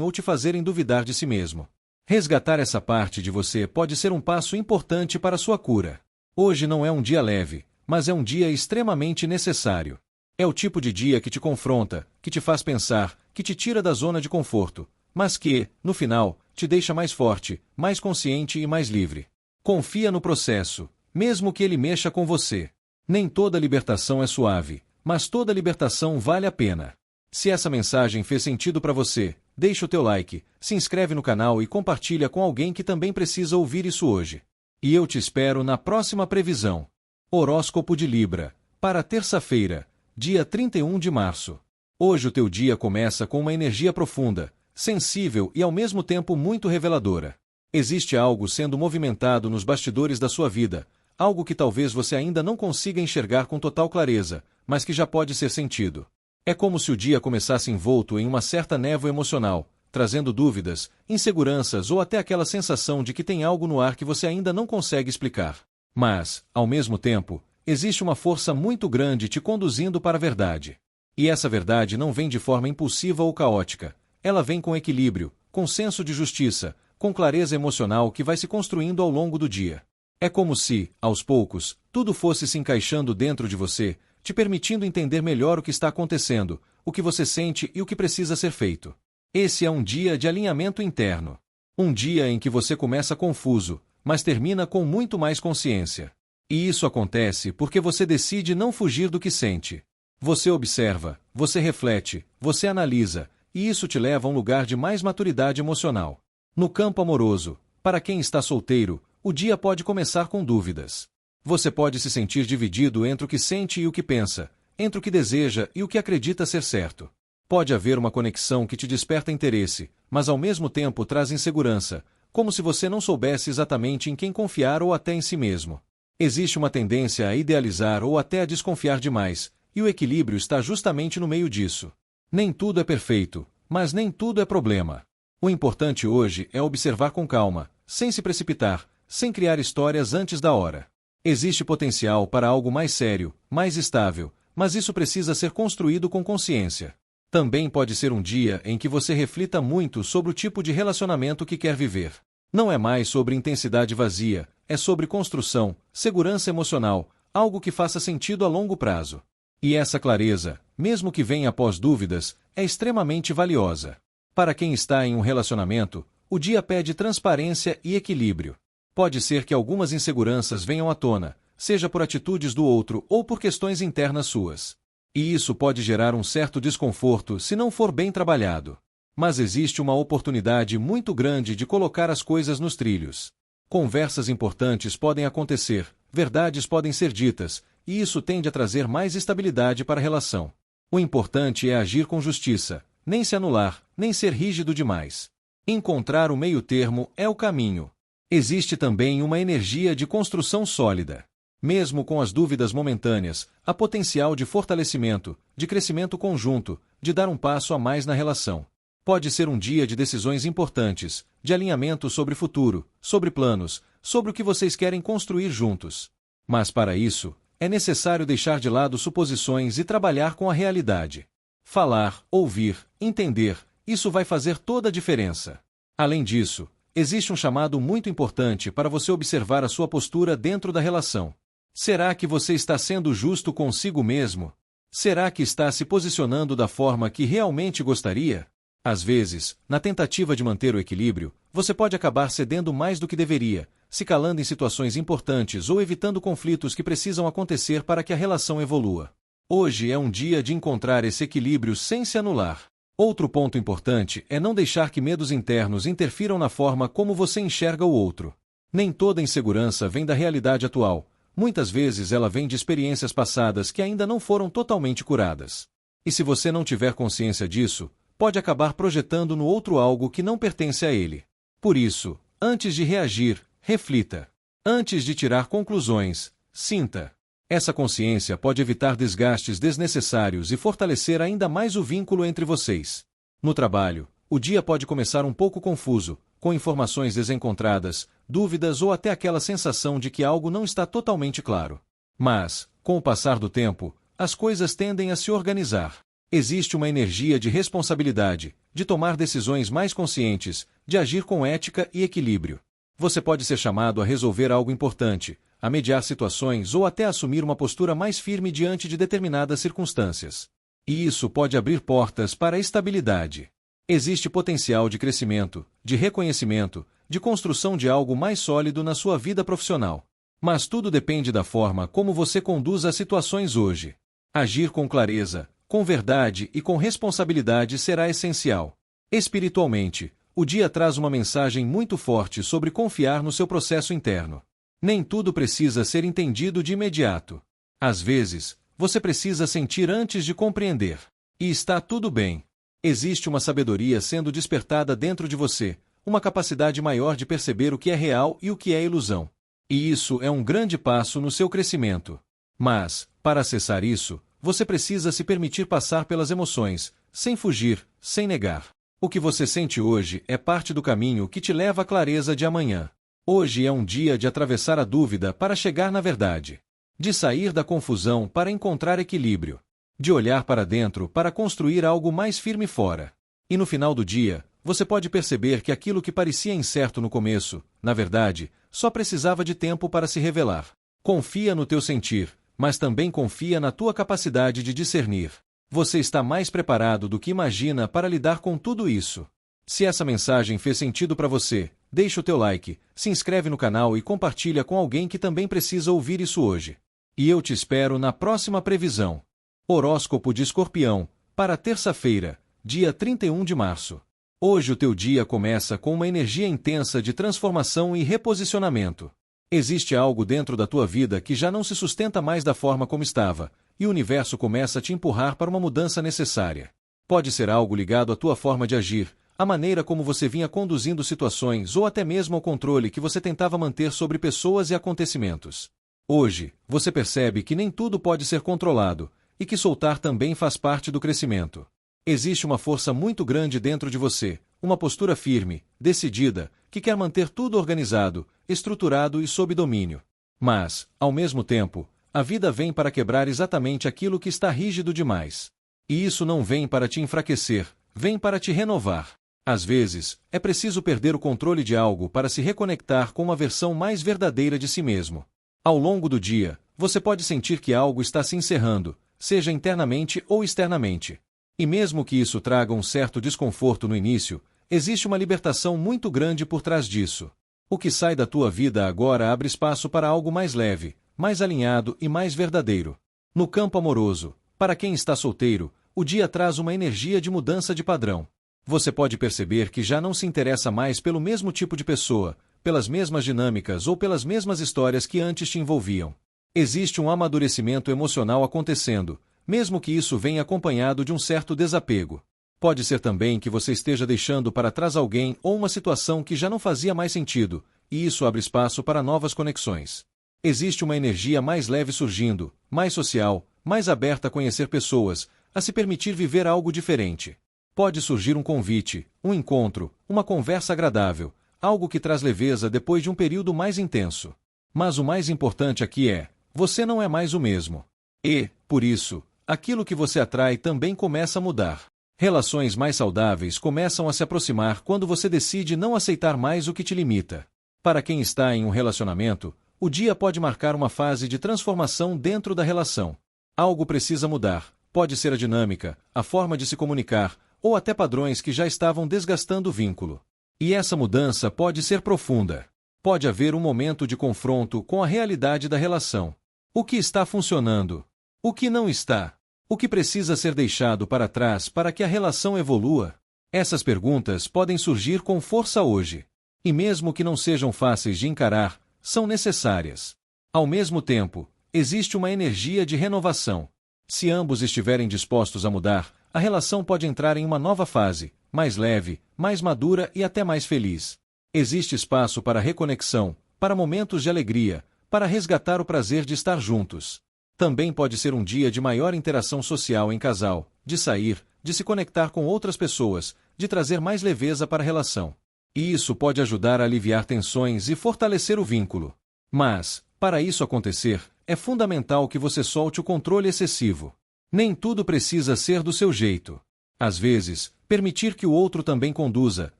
ou te fazerem duvidar de si mesmo. Resgatar essa parte de você pode ser um passo importante para a sua cura. Hoje não é um dia leve, mas é um dia extremamente necessário. É o tipo de dia que te confronta, que te faz pensar, que te tira da zona de conforto, mas que, no final, te deixa mais forte, mais consciente e mais livre. Confia no processo, mesmo que ele mexa com você. Nem toda libertação é suave, mas toda libertação vale a pena. Se essa mensagem fez sentido para você, deixa o teu like, se inscreve no canal e compartilha com alguém que também precisa ouvir isso hoje. E eu te espero na próxima previsão. Horóscopo de Libra, para terça-feira, dia 31 de março. Hoje o teu dia começa com uma energia profunda, sensível e ao mesmo tempo muito reveladora. Existe algo sendo movimentado nos bastidores da sua vida, algo que talvez você ainda não consiga enxergar com total clareza, mas que já pode ser sentido. É como se o dia começasse envolto em uma certa névoa emocional, trazendo dúvidas, inseguranças ou até aquela sensação de que tem algo no ar que você ainda não consegue explicar. Mas, ao mesmo tempo, existe uma força muito grande te conduzindo para a verdade. E essa verdade não vem de forma impulsiva ou caótica. Ela vem com equilíbrio, com senso de justiça, com clareza emocional que vai se construindo ao longo do dia. É como se, aos poucos, tudo fosse se encaixando dentro de você, te permitindo entender melhor o que está acontecendo, o que você sente e o que precisa ser feito. Esse é um dia de alinhamento interno. Um dia em que você começa confuso, mas termina com muito mais consciência. E isso acontece porque você decide não fugir do que sente. Você observa, você reflete, você analisa, e isso te leva a um lugar de mais maturidade emocional. No campo amoroso, para quem está solteiro, o dia pode começar com dúvidas. Você pode se sentir dividido entre o que sente e o que pensa, entre o que deseja e o que acredita ser certo. Pode haver uma conexão que te desperta interesse, mas ao mesmo tempo traz insegurança, como se você não soubesse exatamente em quem confiar ou até em si mesmo. Existe uma tendência a idealizar ou até a desconfiar demais, e o equilíbrio está justamente no meio disso. Nem tudo é perfeito, mas nem tudo é problema. O importante hoje é observar com calma, sem se precipitar, sem criar histórias antes da hora. Existe potencial para algo mais sério, mais estável, mas isso precisa ser construído com consciência. Também pode ser um dia em que você reflita muito sobre o tipo de relacionamento que quer viver. Não é mais sobre intensidade vazia, é sobre construção, segurança emocional, algo que faça sentido a longo prazo. E essa clareza, mesmo que venha após dúvidas, é extremamente valiosa. Para quem está em um relacionamento, o dia pede transparência e equilíbrio. Pode ser que algumas inseguranças venham à tona, seja por atitudes do outro ou por questões internas suas. E isso pode gerar um certo desconforto se não for bem trabalhado. Mas existe uma oportunidade muito grande de colocar as coisas nos trilhos. Conversas importantes podem acontecer, verdades podem ser ditas, e isso tende a trazer mais estabilidade para a relação. O importante é agir com justiça, nem se anular, nem ser rígido demais. Encontrar o meio-termo é o caminho. Existe também uma energia de construção sólida. Mesmo com as dúvidas momentâneas, há potencial de fortalecimento, de crescimento conjunto, de dar um passo a mais na relação. Pode ser um dia de decisões importantes, de alinhamento sobre o futuro, sobre planos, sobre o que vocês querem construir juntos. Mas para isso, é necessário deixar de lado suposições e trabalhar com a realidade. Falar, ouvir, entender, isso vai fazer toda a diferença. Além disso, existe um chamado muito importante para você observar a sua postura dentro da relação. Será que você está sendo justo consigo mesmo? Será que está se posicionando da forma que realmente gostaria? Às vezes, na tentativa de manter o equilíbrio, você pode acabar cedendo mais do que deveria, se calando em situações importantes ou evitando conflitos que precisam acontecer para que a relação evolua. Hoje é um dia de encontrar esse equilíbrio sem se anular. Outro ponto importante é não deixar que medos internos interfiram na forma como você enxerga o outro. Nem toda insegurança vem da realidade atual. Muitas vezes ela vem de experiências passadas que ainda não foram totalmente curadas. E se você não tiver consciência disso, pode acabar projetando no outro algo que não pertence a ele. Por isso, antes de reagir, reflita. Antes de tirar conclusões, sinta. Essa consciência pode evitar desgastes desnecessários e fortalecer ainda mais o vínculo entre vocês. No trabalho, o dia pode começar um pouco confuso, com informações desencontradas, dúvidas ou até aquela sensação de que algo não está totalmente claro. Mas, com o passar do tempo, as coisas tendem a se organizar. Existe uma energia de responsabilidade, de tomar decisões mais conscientes, de agir com ética e equilíbrio. Você pode ser chamado a resolver algo importante, a mediar situações ou até assumir uma postura mais firme diante de determinadas circunstâncias. E isso pode abrir portas para a estabilidade. Existe potencial de crescimento, de reconhecimento, de construção de algo mais sólido na sua vida profissional. Mas tudo depende da forma como você conduz as situações hoje. Agir com clareza, com verdade e com responsabilidade será essencial. Espiritualmente, o dia traz uma mensagem muito forte sobre confiar no seu processo interno. Nem tudo precisa ser entendido de imediato. Às vezes, você precisa sentir antes de compreender. E está tudo bem. Existe uma sabedoria sendo despertada dentro de você, uma capacidade maior de perceber o que é real e o que é ilusão. E isso é um grande passo no seu crescimento. Mas, para acessar isso, você precisa se permitir passar pelas emoções, sem fugir, sem negar. O que você sente hoje é parte do caminho que te leva à clareza de amanhã. Hoje é um dia de atravessar a dúvida para chegar na verdade. De sair da confusão para encontrar equilíbrio. De olhar para dentro para construir algo mais firme fora. E no final do dia, você pode perceber que aquilo que parecia incerto no começo, na verdade, só precisava de tempo para se revelar. Confia no teu sentir, mas também confia na tua capacidade de discernir. Você está mais preparado do que imagina para lidar com tudo isso. Se essa mensagem fez sentido para você, deixa o teu like, se inscreve no canal e compartilha com alguém que também precisa ouvir isso hoje. E eu te espero na próxima previsão. Horóscopo de Escorpião, para terça-feira, dia 31 de março. Hoje o teu dia começa com uma energia intensa de transformação e reposicionamento. Existe algo dentro da tua vida que já não se sustenta mais da forma como estava, e o universo começa a te empurrar para uma mudança necessária. Pode ser algo ligado à tua forma de agir, à maneira como você vinha conduzindo situações ou até mesmo ao controle que você tentava manter sobre pessoas e acontecimentos. Hoje, você percebe que nem tudo pode ser controlado, e que soltar também faz parte do crescimento. Existe uma força muito grande dentro de você, uma postura firme, decidida, que quer manter tudo organizado, estruturado e sob domínio. Mas, ao mesmo tempo, a vida vem para quebrar exatamente aquilo que está rígido demais. E isso não vem para te enfraquecer, vem para te renovar. Às vezes, é preciso perder o controle de algo para se reconectar com uma versão mais verdadeira de si mesmo. Ao longo do dia, você pode sentir que algo está se encerrando, seja internamente ou externamente. E mesmo que isso traga um certo desconforto no início, existe uma libertação muito grande por trás disso. O que sai da tua vida agora abre espaço para algo mais leve, mais alinhado e mais verdadeiro. No campo amoroso, para quem está solteiro, o dia traz uma energia de mudança de padrão. Você pode perceber que já não se interessa mais pelo mesmo tipo de pessoa, pelas mesmas dinâmicas ou pelas mesmas histórias que antes te envolviam. Existe um amadurecimento emocional acontecendo, mesmo que isso venha acompanhado de um certo desapego. Pode ser também que você esteja deixando para trás alguém ou uma situação que já não fazia mais sentido, e isso abre espaço para novas conexões. Existe uma energia mais leve surgindo, mais social, mais aberta a conhecer pessoas, a se permitir viver algo diferente. Pode surgir um convite, um encontro, uma conversa agradável, algo que traz leveza depois de um período mais intenso. Mas o mais importante aqui é, você não é mais o mesmo. E, por isso, aquilo que você atrai também começa a mudar. Relações mais saudáveis começam a se aproximar quando você decide não aceitar mais o que te limita. Para quem está em um relacionamento, o dia pode marcar uma fase de transformação dentro da relação. Algo precisa mudar, pode ser a dinâmica, a forma de se comunicar, ou até padrões que já estavam desgastando o vínculo. E essa mudança pode ser profunda. Pode haver um momento de confronto com a realidade da relação. O que está funcionando? O que não está? O que precisa ser deixado para trás para que a relação evolua? Essas perguntas podem surgir com força hoje. E mesmo que não sejam fáceis de encarar, são necessárias. Ao mesmo tempo, existe uma energia de renovação. Se ambos estiverem dispostos a mudar, a relação pode entrar em uma nova fase, mais leve, mais madura e até mais feliz. Existe espaço para reconexão, para momentos de alegria, para resgatar o prazer de estar juntos. Também pode ser um dia de maior interação social em casal, de sair, de se conectar com outras pessoas, de trazer mais leveza para a relação. E isso pode ajudar a aliviar tensões e fortalecer o vínculo. Mas, para isso acontecer, é fundamental que você solte o controle excessivo. Nem tudo precisa ser do seu jeito. Às vezes, permitir que o outro também conduza,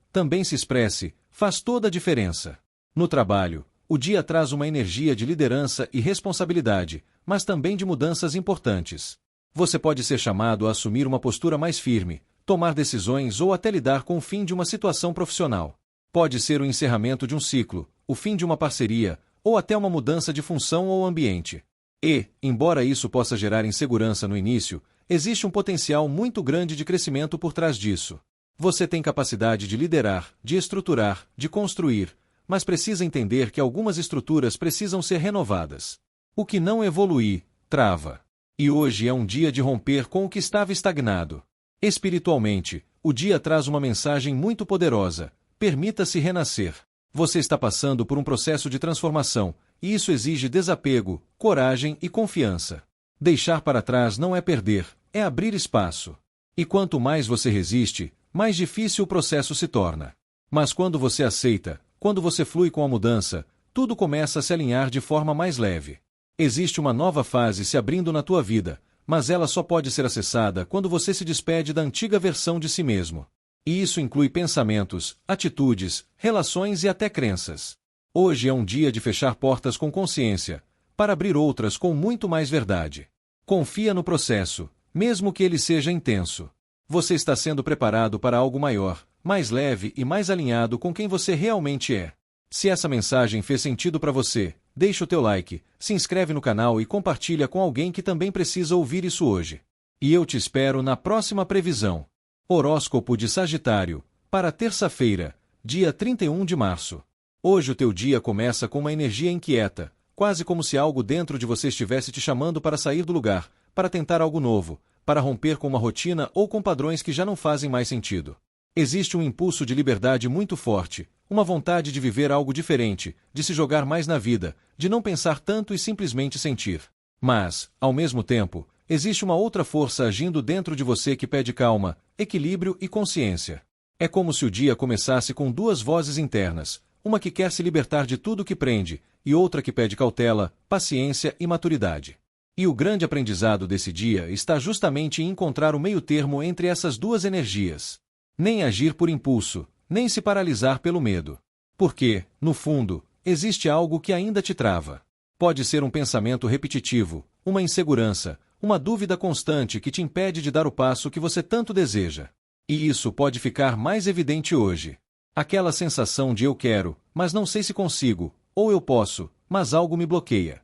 também se expresse, faz toda a diferença. No trabalho, o dia traz uma energia de liderança e responsabilidade, mas também de mudanças importantes. Você pode ser chamado a assumir uma postura mais firme, tomar decisões ou até lidar com o fim de uma situação profissional. Pode ser o encerramento de um ciclo, o fim de uma parceria, ou até uma mudança de função ou ambiente. E, embora isso possa gerar insegurança no início, existe um potencial muito grande de crescimento por trás disso. Você tem capacidade de liderar, de estruturar, de construir, mas precisa entender que algumas estruturas precisam ser renovadas. O que não evoluir, trava. E hoje é um dia de romper com o que estava estagnado. Espiritualmente, o dia traz uma mensagem muito poderosa: permita-se renascer. Você está passando por um processo de transformação, e isso exige desapego, coragem e confiança. Deixar para trás não é perder, é abrir espaço. E quanto mais você resiste, mais difícil o processo se torna. Mas quando você aceita, quando você flui com a mudança, tudo começa a se alinhar de forma mais leve. Existe uma nova fase se abrindo na tua vida, mas ela só pode ser acessada quando você se despede da antiga versão de si mesmo. E isso inclui pensamentos, atitudes, relações e até crenças. Hoje é um dia de fechar portas com consciência, para abrir outras com muito mais verdade. Confia no processo, mesmo que ele seja intenso. Você está sendo preparado para algo maior, mais leve e mais alinhado com quem você realmente é. Se essa mensagem fez sentido para você, deixa o teu like, se inscreve no canal e compartilha com alguém que também precisa ouvir isso hoje. E eu te espero na próxima previsão. Horóscopo de Sagitário, para terça-feira, dia 31 de março. Hoje o teu dia começa com uma energia inquieta, quase como se algo dentro de você estivesse te chamando para sair do lugar, para tentar algo novo, para romper com uma rotina ou com padrões que já não fazem mais sentido. Existe um impulso de liberdade muito forte, uma vontade de viver algo diferente, de se jogar mais na vida, de não pensar tanto e simplesmente sentir. Mas, ao mesmo tempo, existe uma outra força agindo dentro de você que pede calma, equilíbrio e consciência. É como se o dia começasse com duas vozes internas, uma que quer se libertar de tudo que prende, e outra que pede cautela, paciência e maturidade. E o grande aprendizado desse dia está justamente em encontrar o meio-termo entre essas duas energias. Nem agir por impulso, nem se paralisar pelo medo. Porque, no fundo, existe algo que ainda te trava. Pode ser um pensamento repetitivo, uma insegurança, uma dúvida constante que te impede de dar o passo que você tanto deseja. E isso pode ficar mais evidente hoje. Aquela sensação de eu quero, mas não sei se consigo, ou eu posso, mas algo me bloqueia.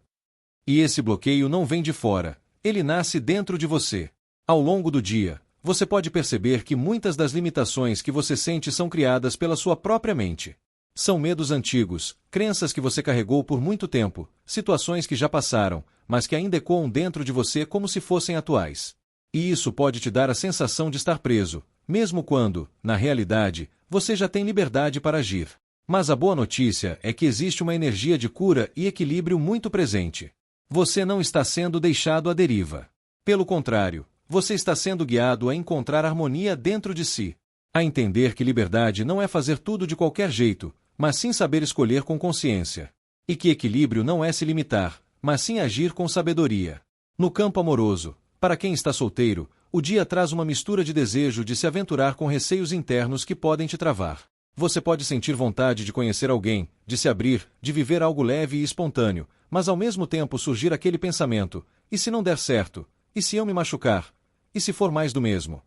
E esse bloqueio não vem de fora, ele nasce dentro de você. Ao longo do dia, você pode perceber que muitas das limitações que você sente são criadas pela sua própria mente. São medos antigos, crenças que você carregou por muito tempo, situações que já passaram, mas que ainda ecoam dentro de você como se fossem atuais. E isso pode te dar a sensação de estar preso, mesmo quando, na realidade, você já tem liberdade para agir. Mas a boa notícia é que existe uma energia de cura e equilíbrio muito presente. Você não está sendo deixado à deriva. Pelo contrário, você está sendo guiado a encontrar harmonia dentro de si. A entender que liberdade não é fazer tudo de qualquer jeito, mas sim saber escolher com consciência. E que equilíbrio não é se limitar, mas sim agir com sabedoria. No campo amoroso, para quem está solteiro, o dia traz uma mistura de desejo de se aventurar com receios internos que podem te travar. Você pode sentir vontade de conhecer alguém, de se abrir, de viver algo leve e espontâneo, mas ao mesmo tempo surgir aquele pensamento: e se não der certo? E se eu me machucar? E se for mais do mesmo?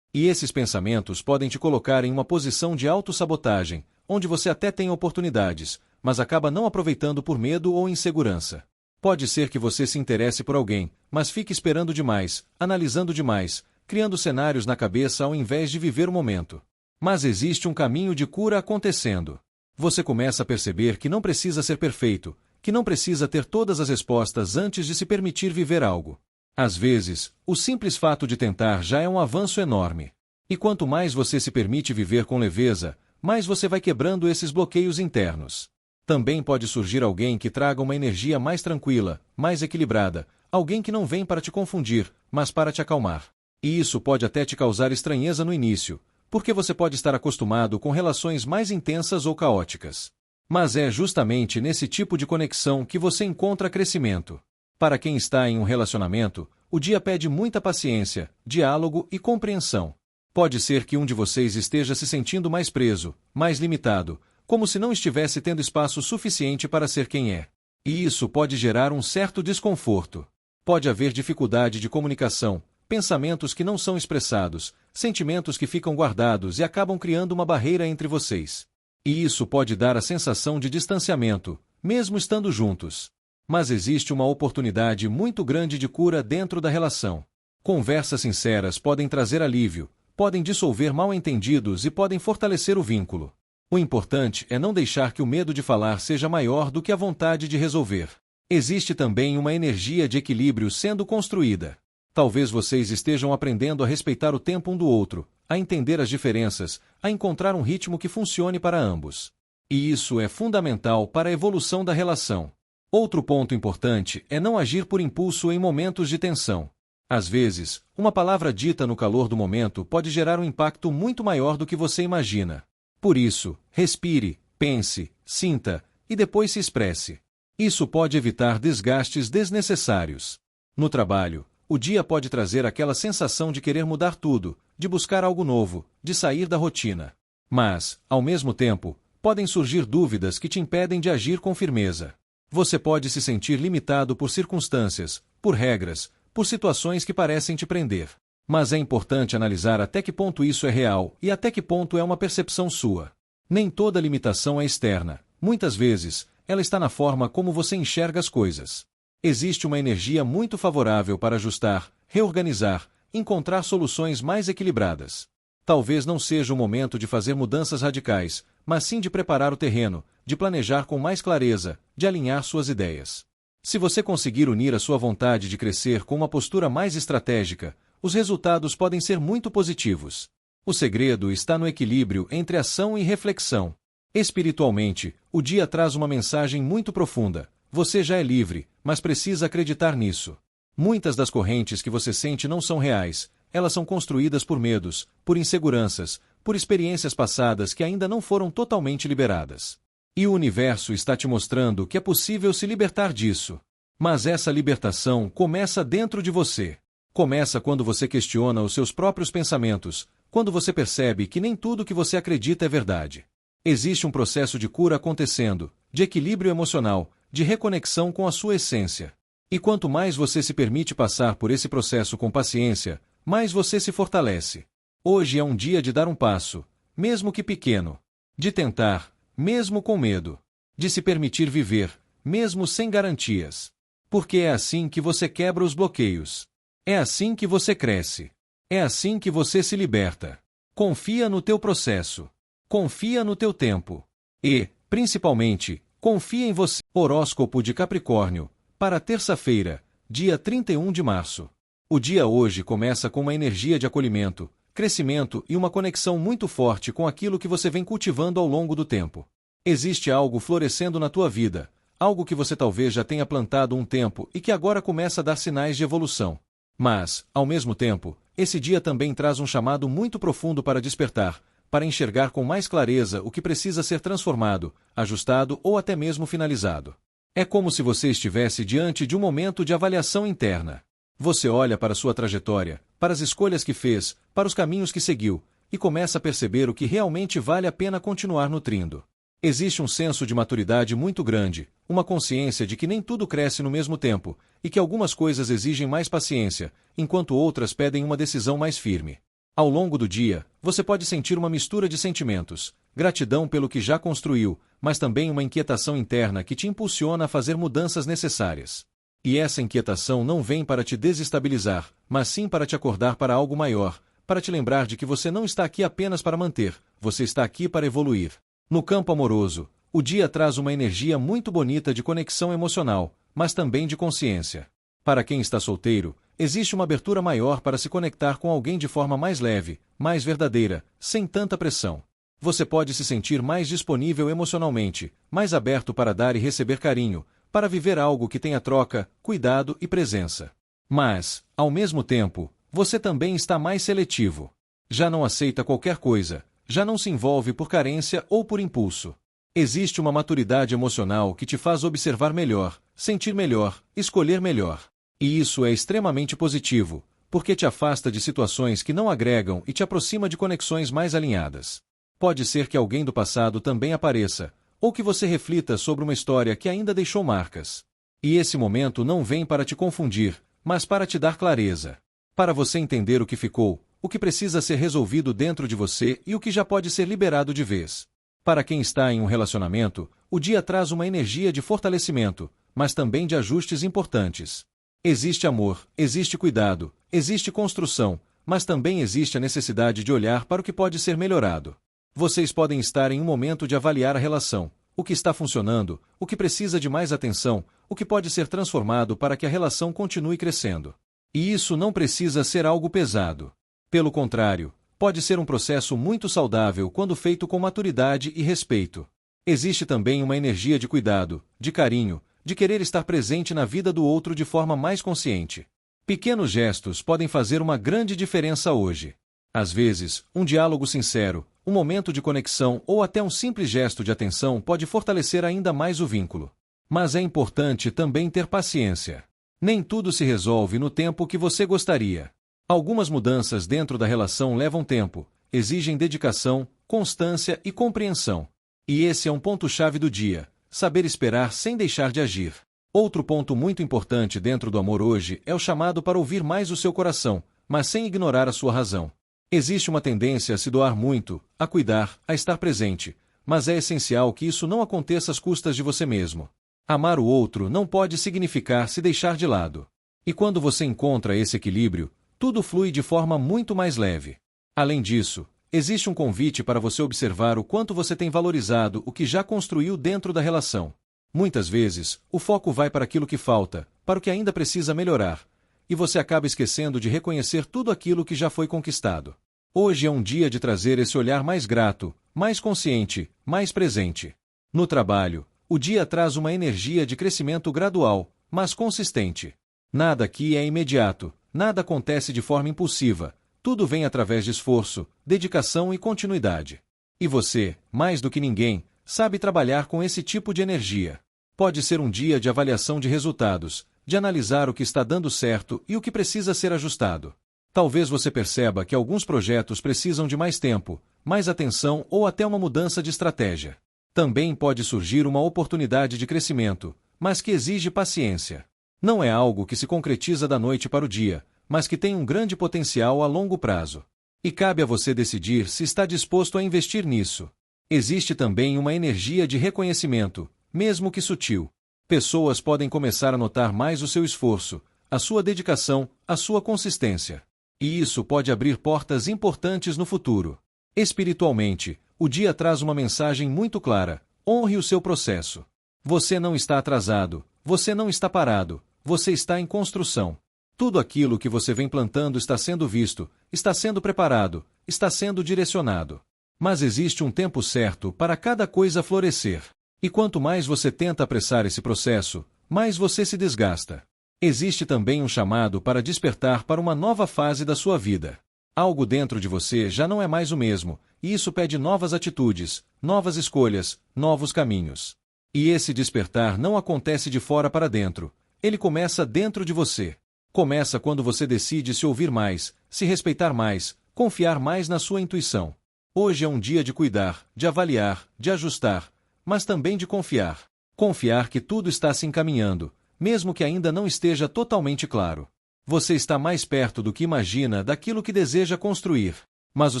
E esses pensamentos podem te colocar em uma posição de autossabotagem, onde você até tem oportunidades, mas acaba não aproveitando por medo ou insegurança. Pode ser que você se interesse por alguém, mas fique esperando demais, analisando demais, criando cenários na cabeça ao invés de viver o momento. Mas existe um caminho de cura acontecendo. Você começa a perceber que não precisa ser perfeito, que não precisa ter todas as respostas antes de se permitir viver algo. Às vezes, o simples fato de tentar já é um avanço enorme. E quanto mais você se permite viver com leveza, mais você vai quebrando esses bloqueios internos. Também pode surgir alguém que traga uma energia mais tranquila, mais equilibrada, alguém que não vem para te confundir, mas para te acalmar. E isso pode até te causar estranheza no início, porque você pode estar acostumado com relações mais intensas ou caóticas. Mas é justamente nesse tipo de conexão que você encontra crescimento. Para quem está em um relacionamento, o dia pede muita paciência, diálogo e compreensão. Pode ser que um de vocês esteja se sentindo mais preso, mais limitado, como se não estivesse tendo espaço suficiente para ser quem é. E isso pode gerar um certo desconforto. Pode haver dificuldade de comunicação, pensamentos que não são expressados, sentimentos que ficam guardados e acabam criando uma barreira entre vocês. E isso pode dar a sensação de distanciamento, mesmo estando juntos. Mas existe uma oportunidade muito grande de cura dentro da relação. Conversas sinceras podem trazer alívio, podem dissolver mal-entendidos e podem fortalecer o vínculo. O importante é não deixar que o medo de falar seja maior do que a vontade de resolver. Existe também uma energia de equilíbrio sendo construída. Talvez vocês estejam aprendendo a respeitar o tempo um do outro, a entender as diferenças, a encontrar um ritmo que funcione para ambos. E isso é fundamental para a evolução da relação. Outro ponto importante é não agir por impulso em momentos de tensão. Às vezes, uma palavra dita no calor do momento pode gerar um impacto muito maior do que você imagina. Por isso, respire, pense, sinta, e depois se expresse. Isso pode evitar desgastes desnecessários. No trabalho, o dia pode trazer aquela sensação de querer mudar tudo, de buscar algo novo, de sair da rotina. Mas, ao mesmo tempo, podem surgir dúvidas que te impedem de agir com firmeza. Você pode se sentir limitado por circunstâncias, por regras, por situações que parecem te prender. Mas é importante analisar até que ponto isso é real e até que ponto é uma percepção sua. Nem toda limitação é externa. Muitas vezes, ela está na forma como você enxerga as coisas. Existe uma energia muito favorável para ajustar, reorganizar, encontrar soluções mais equilibradas. Talvez não seja o momento de fazer mudanças radicais, mas sim de preparar o terreno, de planejar com mais clareza, de alinhar suas ideias. Se você conseguir unir a sua vontade de crescer com uma postura mais estratégica, os resultados podem ser muito positivos. O segredo está no equilíbrio entre ação e reflexão. Espiritualmente, o dia traz uma mensagem muito profunda. Você já é livre, mas precisa acreditar nisso. Muitas das correntes que você sente não são reais, elas são construídas por medos, por inseguranças, por experiências passadas que ainda não foram totalmente liberadas. E o universo está te mostrando que é possível se libertar disso. Mas essa libertação começa dentro de você. Começa quando você questiona os seus próprios pensamentos, quando você percebe que nem tudo que você acredita é verdade. Existe um processo de cura acontecendo, de equilíbrio emocional, de reconexão com a sua essência. E quanto mais você se permite passar por esse processo com paciência, mais você se fortalece. Hoje é um dia de dar um passo, mesmo que pequeno. De tentar, mesmo com medo. De se permitir viver, mesmo sem garantias. Porque é assim que você quebra os bloqueios. É assim que você cresce. É assim que você se liberta. Confia no teu processo. Confia no teu tempo. E, principalmente, confia em você. Horóscopo de Capricórnio, para terça-feira, dia 31 de março. O dia hoje começa com uma energia de acolhimento, crescimento e uma conexão muito forte com aquilo que você vem cultivando ao longo do tempo. Existe algo florescendo na tua vida, algo que você talvez já tenha plantado um tempo e que agora começa a dar sinais de evolução. Mas, ao mesmo tempo, esse dia também traz um chamado muito profundo para despertar, para enxergar com mais clareza o que precisa ser transformado, ajustado ou até mesmo finalizado. É como se você estivesse diante de um momento de avaliação interna. Você olha para sua trajetória, para as escolhas que fez, para os caminhos que seguiu, e começa a perceber o que realmente vale a pena continuar nutrindo. Existe um senso de maturidade muito grande, uma consciência de que nem tudo cresce no mesmo tempo, e que algumas coisas exigem mais paciência, enquanto outras pedem uma decisão mais firme. Ao longo do dia, você pode sentir uma mistura de sentimentos, gratidão pelo que já construiu, mas também uma inquietação interna que te impulsiona a fazer mudanças necessárias. E essa inquietação não vem para te desestabilizar, mas sim para te acordar para algo maior, para te lembrar de que você não está aqui apenas para manter, você está aqui para evoluir. No campo amoroso, o dia traz uma energia muito bonita de conexão emocional, mas também de consciência. Para quem está solteiro, existe uma abertura maior para se conectar com alguém de forma mais leve, mais verdadeira, sem tanta pressão. Você pode se sentir mais disponível emocionalmente, mais aberto para dar e receber carinho, para viver algo que tenha troca, cuidado e presença. Mas, ao mesmo tempo, você também está mais seletivo. Já não aceita qualquer coisa, já não se envolve por carência ou por impulso. Existe uma maturidade emocional que te faz observar melhor, sentir melhor, escolher melhor. E isso é extremamente positivo, porque te afasta de situações que não agregam e te aproxima de conexões mais alinhadas. Pode ser que alguém do passado também apareça, ou que você reflita sobre uma história que ainda deixou marcas. E esse momento não vem para te confundir, mas para te dar clareza. Para você entender o que ficou, o que precisa ser resolvido dentro de você e o que já pode ser liberado de vez. Para quem está em um relacionamento, o dia traz uma energia de fortalecimento, mas também de ajustes importantes. Existe amor, existe cuidado, existe construção, mas também existe a necessidade de olhar para o que pode ser melhorado. Vocês podem estar em um momento de avaliar a relação, o que está funcionando, o que precisa de mais atenção, o que pode ser transformado para que a relação continue crescendo. E isso não precisa ser algo pesado. Pelo contrário, pode ser um processo muito saudável quando feito com maturidade e respeito. Existe também uma energia de cuidado, de carinho, de querer estar presente na vida do outro de forma mais consciente. Pequenos gestos podem fazer uma grande diferença hoje. Às vezes, um diálogo sincero, um momento de conexão ou até um simples gesto de atenção pode fortalecer ainda mais o vínculo. Mas é importante também ter paciência. Nem tudo se resolve no tempo que você gostaria. Algumas mudanças dentro da relação levam tempo, exigem dedicação, constância e compreensão. E esse é um ponto-chave do dia. Saber esperar sem deixar de agir. Outro ponto muito importante dentro do amor hoje é o chamado para ouvir mais o seu coração, mas sem ignorar a sua razão. Existe uma tendência a se doar muito, a cuidar, a estar presente, mas é essencial que isso não aconteça às custas de você mesmo. Amar o outro não pode significar se deixar de lado. E quando você encontra esse equilíbrio, tudo flui de forma muito mais leve. Além disso, existe um convite para você observar o quanto você tem valorizado o que já construiu dentro da relação. Muitas vezes, o foco vai para aquilo que falta, para o que ainda precisa melhorar, e você acaba esquecendo de reconhecer tudo aquilo que já foi conquistado. Hoje é um dia de trazer esse olhar mais grato, mais consciente, mais presente. No trabalho, o dia traz uma energia de crescimento gradual, mas consistente. Nada aqui é imediato, nada acontece de forma impulsiva, tudo vem através de esforço, dedicação e continuidade. E você, mais do que ninguém, sabe trabalhar com esse tipo de energia. Pode ser um dia de avaliação de resultados, de analisar o que está dando certo e o que precisa ser ajustado. Talvez você perceba que alguns projetos precisam de mais tempo, mais atenção ou até uma mudança de estratégia. Também pode surgir uma oportunidade de crescimento, mas que exige paciência. Não é algo que se concretiza da noite para o dia, mas que tem um grande potencial a longo prazo. E cabe a você decidir se está disposto a investir nisso. Existe também uma energia de reconhecimento, mesmo que sutil. Pessoas podem começar a notar mais o seu esforço, a sua dedicação, a sua consistência. E isso pode abrir portas importantes no futuro. Espiritualmente, o dia traz uma mensagem muito clara: honre o seu processo. Você não está atrasado, você não está parado, você está em construção. Tudo aquilo que você vem plantando está sendo visto, está sendo preparado, está sendo direcionado. Mas existe um tempo certo para cada coisa florescer. E quanto mais você tenta apressar esse processo, mais você se desgasta. Existe também um chamado para despertar para uma nova fase da sua vida. Algo dentro de você já não é mais o mesmo, e isso pede novas atitudes, novas escolhas, novos caminhos. E esse despertar não acontece de fora para dentro, ele começa dentro de você. Começa quando você decide se ouvir mais, se respeitar mais, confiar mais na sua intuição. Hoje é um dia de cuidar, de avaliar, de ajustar, mas também de confiar. Confiar que tudo está se encaminhando, mesmo que ainda não esteja totalmente claro. Você está mais perto do que imagina daquilo que deseja construir. Mas o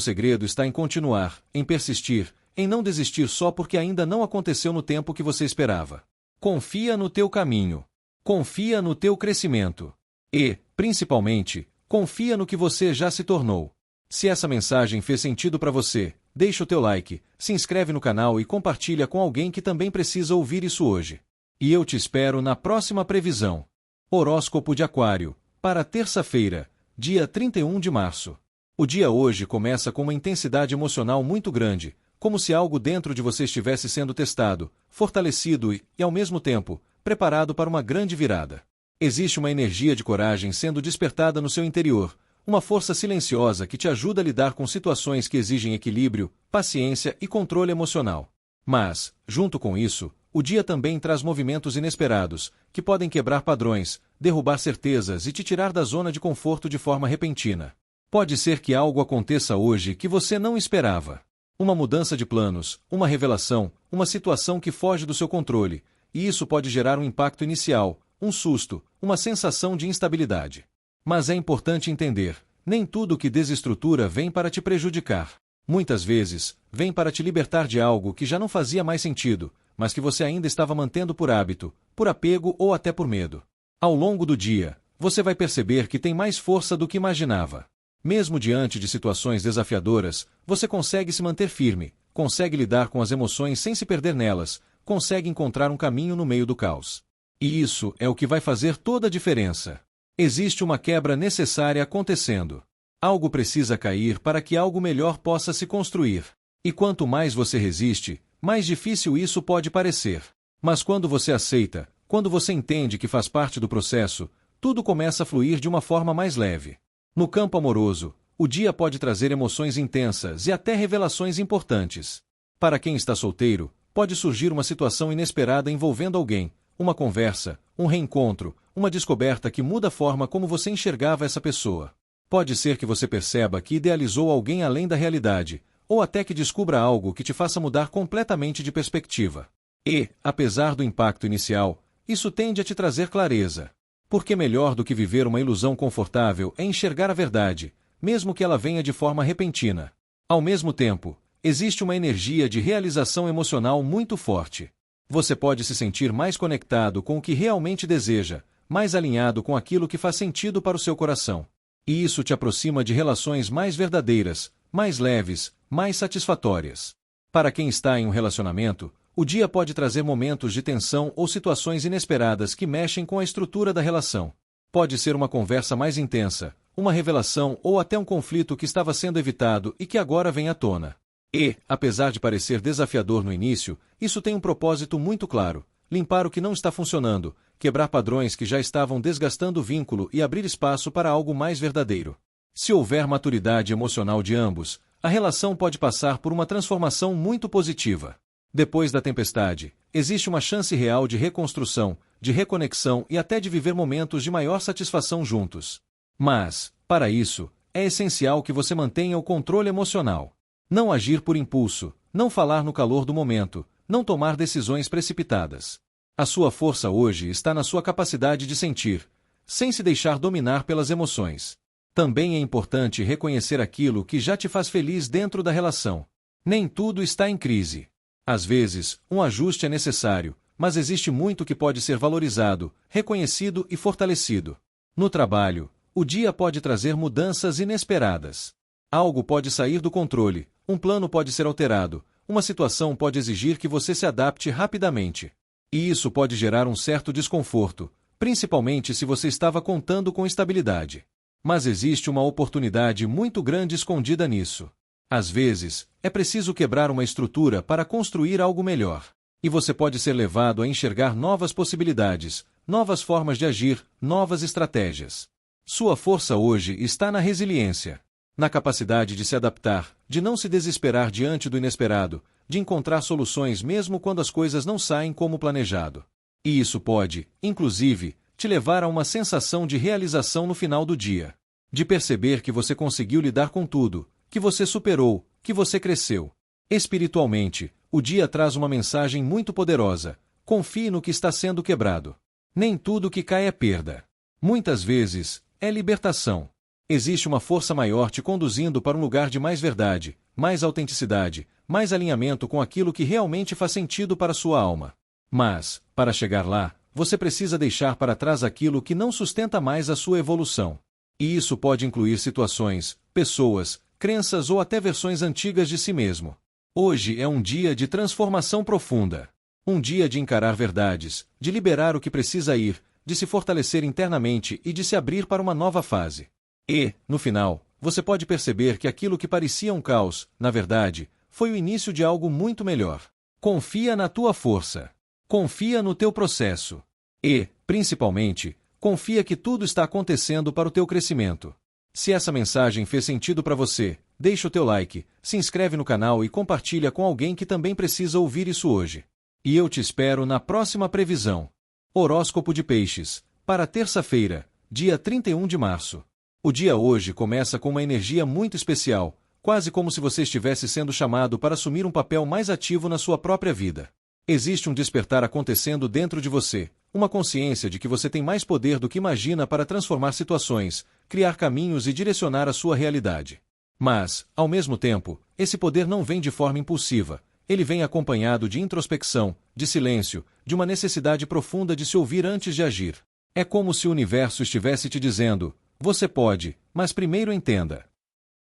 segredo está em continuar, em persistir, em não desistir só porque ainda não aconteceu no tempo que você esperava. Confia no teu caminho. Confia no teu crescimento. E, principalmente, confia no que você já se tornou. Se essa mensagem fez sentido para você, deixa o teu like, se inscreve no canal e compartilha com alguém que também precisa ouvir isso hoje. E eu te espero na próxima previsão. Horóscopo de Aquário, para terça-feira, dia 31 de março. O dia hoje começa com uma intensidade emocional muito grande, como se algo dentro de você estivesse sendo testado, fortalecido e, ao mesmo tempo, preparado para uma grande virada. Existe uma energia de coragem sendo despertada no seu interior, uma força silenciosa que te ajuda a lidar com situações que exigem equilíbrio, paciência e controle emocional. Mas, junto com isso, o dia também traz movimentos inesperados, que podem quebrar padrões, derrubar certezas e te tirar da zona de conforto de forma repentina. Pode ser que algo aconteça hoje que você não esperava. Uma mudança de planos, uma revelação, uma situação que foge do seu controle, e isso pode gerar um impacto inicial, um susto, uma sensação de instabilidade. Mas é importante entender, nem tudo que desestrutura vem para te prejudicar. Muitas vezes, vem para te libertar de algo que já não fazia mais sentido, mas que você ainda estava mantendo por hábito, por apego ou até por medo. Ao longo do dia, você vai perceber que tem mais força do que imaginava. Mesmo diante de situações desafiadoras, você consegue se manter firme, consegue lidar com as emoções sem se perder nelas, consegue encontrar um caminho no meio do caos. E isso é o que vai fazer toda a diferença. Existe uma quebra necessária acontecendo. Algo precisa cair para que algo melhor possa se construir. E quanto mais você resiste, mais difícil isso pode parecer. Mas quando você aceita, quando você entende que faz parte do processo, tudo começa a fluir de uma forma mais leve. No campo amoroso, o dia pode trazer emoções intensas e até revelações importantes. Para quem está solteiro, pode surgir uma situação inesperada envolvendo alguém, uma conversa, um reencontro, uma descoberta que muda a forma como você enxergava essa pessoa. Pode ser que você perceba que idealizou alguém além da realidade, ou até que descubra algo que te faça mudar completamente de perspectiva. E, apesar do impacto inicial, isso tende a te trazer clareza. Porque melhor do que viver uma ilusão confortável é enxergar a verdade, mesmo que ela venha de forma repentina. Ao mesmo tempo, existe uma energia de realização emocional muito forte. Você pode se sentir mais conectado com o que realmente deseja, mais alinhado com aquilo que faz sentido para o seu coração. E isso te aproxima de relações mais verdadeiras, mais leves, mais satisfatórias. Para quem está em um relacionamento, o dia pode trazer momentos de tensão ou situações inesperadas que mexem com a estrutura da relação. Pode ser uma conversa mais intensa, uma revelação ou até um conflito que estava sendo evitado e que agora vem à tona. E, apesar de parecer desafiador no início, isso tem um propósito muito claro: limpar o que não está funcionando, quebrar padrões que já estavam desgastando o vínculo e abrir espaço para algo mais verdadeiro. Se houver maturidade emocional de ambos, a relação pode passar por uma transformação muito positiva. Depois da tempestade, existe uma chance real de reconstrução, de reconexão e até de viver momentos de maior satisfação juntos. Mas, para isso, é essencial que você mantenha o controle emocional. Não agir por impulso, não falar no calor do momento, não tomar decisões precipitadas. A sua força hoje está na sua capacidade de sentir, sem se deixar dominar pelas emoções. Também é importante reconhecer aquilo que já te faz feliz dentro da relação. Nem tudo está em crise. Às vezes, um ajuste é necessário, mas existe muito que pode ser valorizado, reconhecido e fortalecido. No trabalho, o dia pode trazer mudanças inesperadas. Algo pode sair do controle, um plano pode ser alterado, uma situação pode exigir que você se adapte rapidamente. E isso pode gerar um certo desconforto, principalmente se você estava contando com estabilidade. Mas existe uma oportunidade muito grande escondida nisso. Às vezes, é preciso quebrar uma estrutura para construir algo melhor. E você pode ser levado a enxergar novas possibilidades, novas formas de agir, novas estratégias. Sua força hoje está na resiliência, na capacidade de se adaptar, de não se desesperar diante do inesperado, de encontrar soluções mesmo quando as coisas não saem como planejado. E isso pode, inclusive, te levar a uma sensação de realização no final do dia. De perceber que você conseguiu lidar com tudo, que você superou, que você cresceu. Espiritualmente, o dia traz uma mensagem muito poderosa: confie no que está sendo quebrado. Nem tudo que cai é perda. Muitas vezes, é libertação. Existe uma força maior te conduzindo para um lugar de mais verdade, mais autenticidade, mais alinhamento com aquilo que realmente faz sentido para sua alma. Mas, para chegar lá, você precisa deixar para trás aquilo que não sustenta mais a sua evolução. E isso pode incluir situações, pessoas, crenças ou até versões antigas de si mesmo. Hoje é um dia de transformação profunda. Um dia de encarar verdades, de liberar o que precisa ir, de se fortalecer internamente e de se abrir para uma nova fase. E, no final, você pode perceber que aquilo que parecia um caos, na verdade, foi o início de algo muito melhor. Confia na tua força. Confia no teu processo. E, principalmente, confia que tudo está acontecendo para o teu crescimento. Se essa mensagem fez sentido para você, deixa o teu like, se inscreve no canal e compartilha com alguém que também precisa ouvir isso hoje. E eu te espero na próxima previsão. Horóscopo de Peixes, para terça-feira, dia 31 de março. O dia hoje começa com uma energia muito especial, quase como se você estivesse sendo chamado para assumir um papel mais ativo na sua própria vida. Existe um despertar acontecendo dentro de você, uma consciência de que você tem mais poder do que imagina para transformar situações, criar caminhos e direcionar a sua realidade. Mas, ao mesmo tempo, esse poder não vem de forma impulsiva, ele vem acompanhado de introspecção, de silêncio, de uma necessidade profunda de se ouvir antes de agir. É como se o universo estivesse te dizendo: você pode, mas primeiro entenda.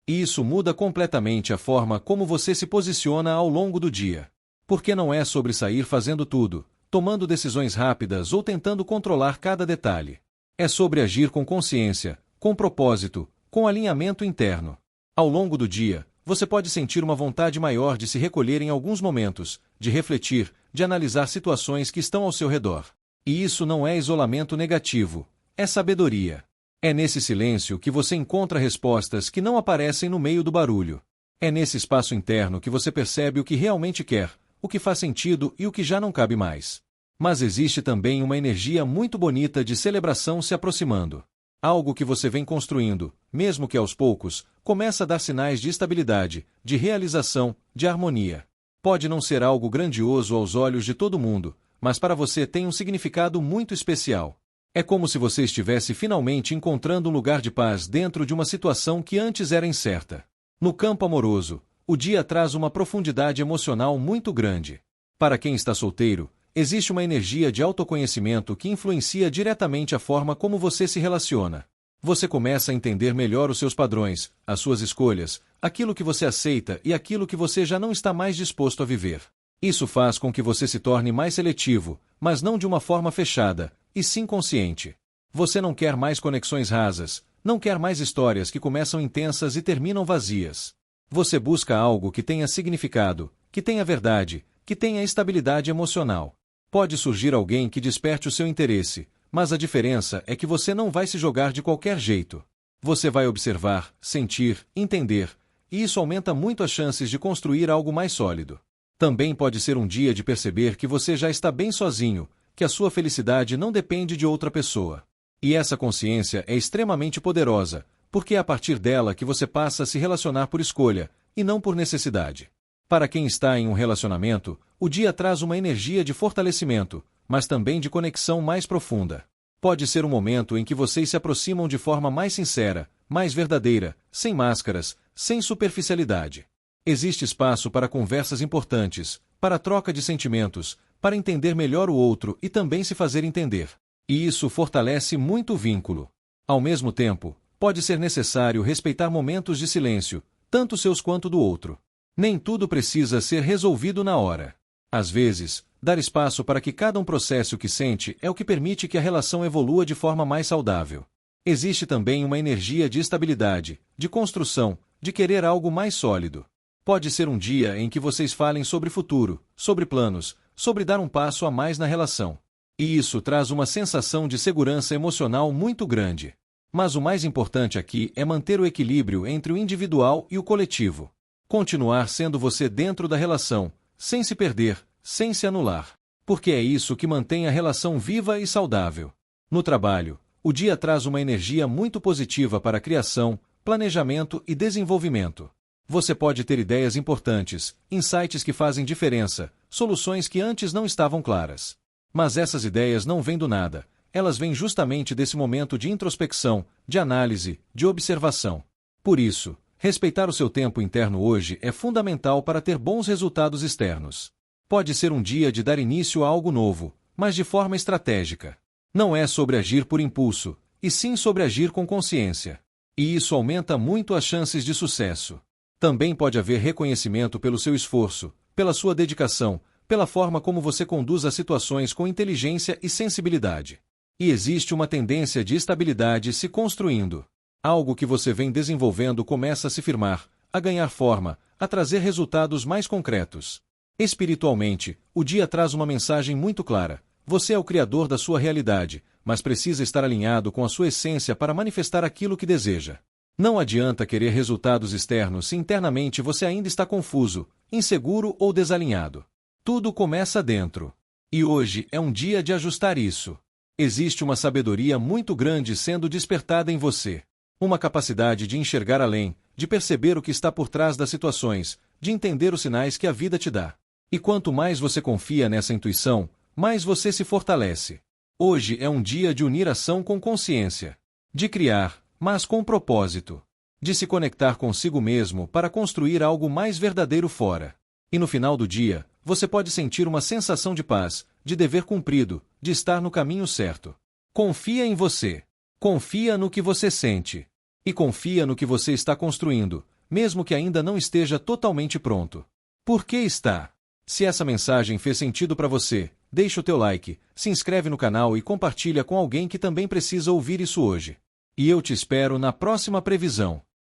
E isso muda completamente a forma como você se posiciona ao longo do dia. Porque não é sobre sair fazendo tudo, tomando decisões rápidas ou tentando controlar cada detalhe. É sobre agir com consciência, com propósito, com alinhamento interno. Ao longo do dia, você pode sentir uma vontade maior de se recolher em alguns momentos, de refletir, de analisar situações que estão ao seu redor. E isso não é isolamento negativo, é sabedoria. É nesse silêncio que você encontra respostas que não aparecem no meio do barulho. É nesse espaço interno que você percebe o que realmente quer, o que faz sentido e o que já não cabe mais. Mas existe também uma energia muito bonita de celebração se aproximando. Algo que você vem construindo, mesmo que aos poucos, começa a dar sinais de estabilidade, de realização, de harmonia. Pode não ser algo grandioso aos olhos de todo mundo, mas para você tem um significado muito especial. É como se você estivesse finalmente encontrando um lugar de paz dentro de uma situação que antes era incerta. No campo amoroso, o dia traz uma profundidade emocional muito grande. Para quem está solteiro, existe uma energia de autoconhecimento que influencia diretamente a forma como você se relaciona. Você começa a entender melhor os seus padrões, as suas escolhas, aquilo que você aceita e aquilo que você já não está mais disposto a viver. Isso faz com que você se torne mais seletivo, mas não de uma forma fechada, e sim consciente. Você não quer mais conexões rasas, não quer mais histórias que começam intensas e terminam vazias. Você busca algo que tenha significado, que tenha verdade, que tenha estabilidade emocional. Pode surgir alguém que desperte o seu interesse, mas a diferença é que você não vai se jogar de qualquer jeito. Você vai observar, sentir, entender, e isso aumenta muito as chances de construir algo mais sólido. Também pode ser um dia de perceber que você já está bem sozinho, que a sua felicidade não depende de outra pessoa. E essa consciência é extremamente poderosa, porque é a partir dela que você passa a se relacionar por escolha, e não por necessidade. Para quem está em um relacionamento, o dia traz uma energia de fortalecimento, mas também de conexão mais profunda. Pode ser um momento em que vocês se aproximam de forma mais sincera, mais verdadeira, sem máscaras, sem superficialidade. Existe espaço para conversas importantes, para troca de sentimentos, para entender melhor o outro e também se fazer entender. E isso fortalece muito o vínculo. Ao mesmo tempo, pode ser necessário respeitar momentos de silêncio, tanto seus quanto do outro. Nem tudo precisa ser resolvido na hora. Às vezes, dar espaço para que cada um processe o que sente é o que permite que a relação evolua de forma mais saudável. Existe também uma energia de estabilidade, de construção, de querer algo mais sólido. Pode ser um dia em que vocês falem sobre futuro, sobre planos, sobre dar um passo a mais na relação. E isso traz uma sensação de segurança emocional muito grande. Mas o mais importante aqui é manter o equilíbrio entre o individual e o coletivo. Continuar sendo você dentro da relação, sem se perder, sem se anular. Porque é isso que mantém a relação viva e saudável. No trabalho, o dia traz uma energia muito positiva para a criação, planejamento e desenvolvimento. Você pode ter ideias importantes, insights que fazem diferença, soluções que antes não estavam claras. Mas essas ideias não vêm do nada, elas vêm justamente desse momento de introspecção, de análise, de observação. Por isso, respeitar o seu tempo interno hoje é fundamental para ter bons resultados externos. Pode ser um dia de dar início a algo novo, mas de forma estratégica. Não é sobre agir por impulso, e sim sobre agir com consciência. E isso aumenta muito as chances de sucesso. Também pode haver reconhecimento pelo seu esforço, pela sua dedicação, pela forma como você conduz as situações com inteligência e sensibilidade. E existe uma tendência de estabilidade se construindo. Algo que você vem desenvolvendo começa a se firmar, a ganhar forma, a trazer resultados mais concretos. Espiritualmente, o dia traz uma mensagem muito clara. Você é o criador da sua realidade, mas precisa estar alinhado com a sua essência para manifestar aquilo que deseja. Não adianta querer resultados externos se internamente você ainda está confuso, inseguro ou desalinhado. Tudo começa dentro. E hoje é um dia de ajustar isso. Existe uma sabedoria muito grande sendo despertada em você. Uma capacidade de enxergar além, de perceber o que está por trás das situações, de entender os sinais que a vida te dá. E quanto mais você confia nessa intuição, mais você se fortalece. Hoje é um dia de unir ação com consciência. De criar, mas com propósito. De se conectar consigo mesmo para construir algo mais verdadeiro fora. E no final do dia, você pode sentir uma sensação de paz, de dever cumprido, de estar no caminho certo. Confia em você. Confia no que você sente. E confia no que você está construindo, mesmo que ainda não esteja totalmente pronto. Por que está? Se essa mensagem fez sentido para você, deixa o teu like, se inscreve no canal e compartilha com alguém que também precisa ouvir isso hoje. E eu te espero na próxima previsão.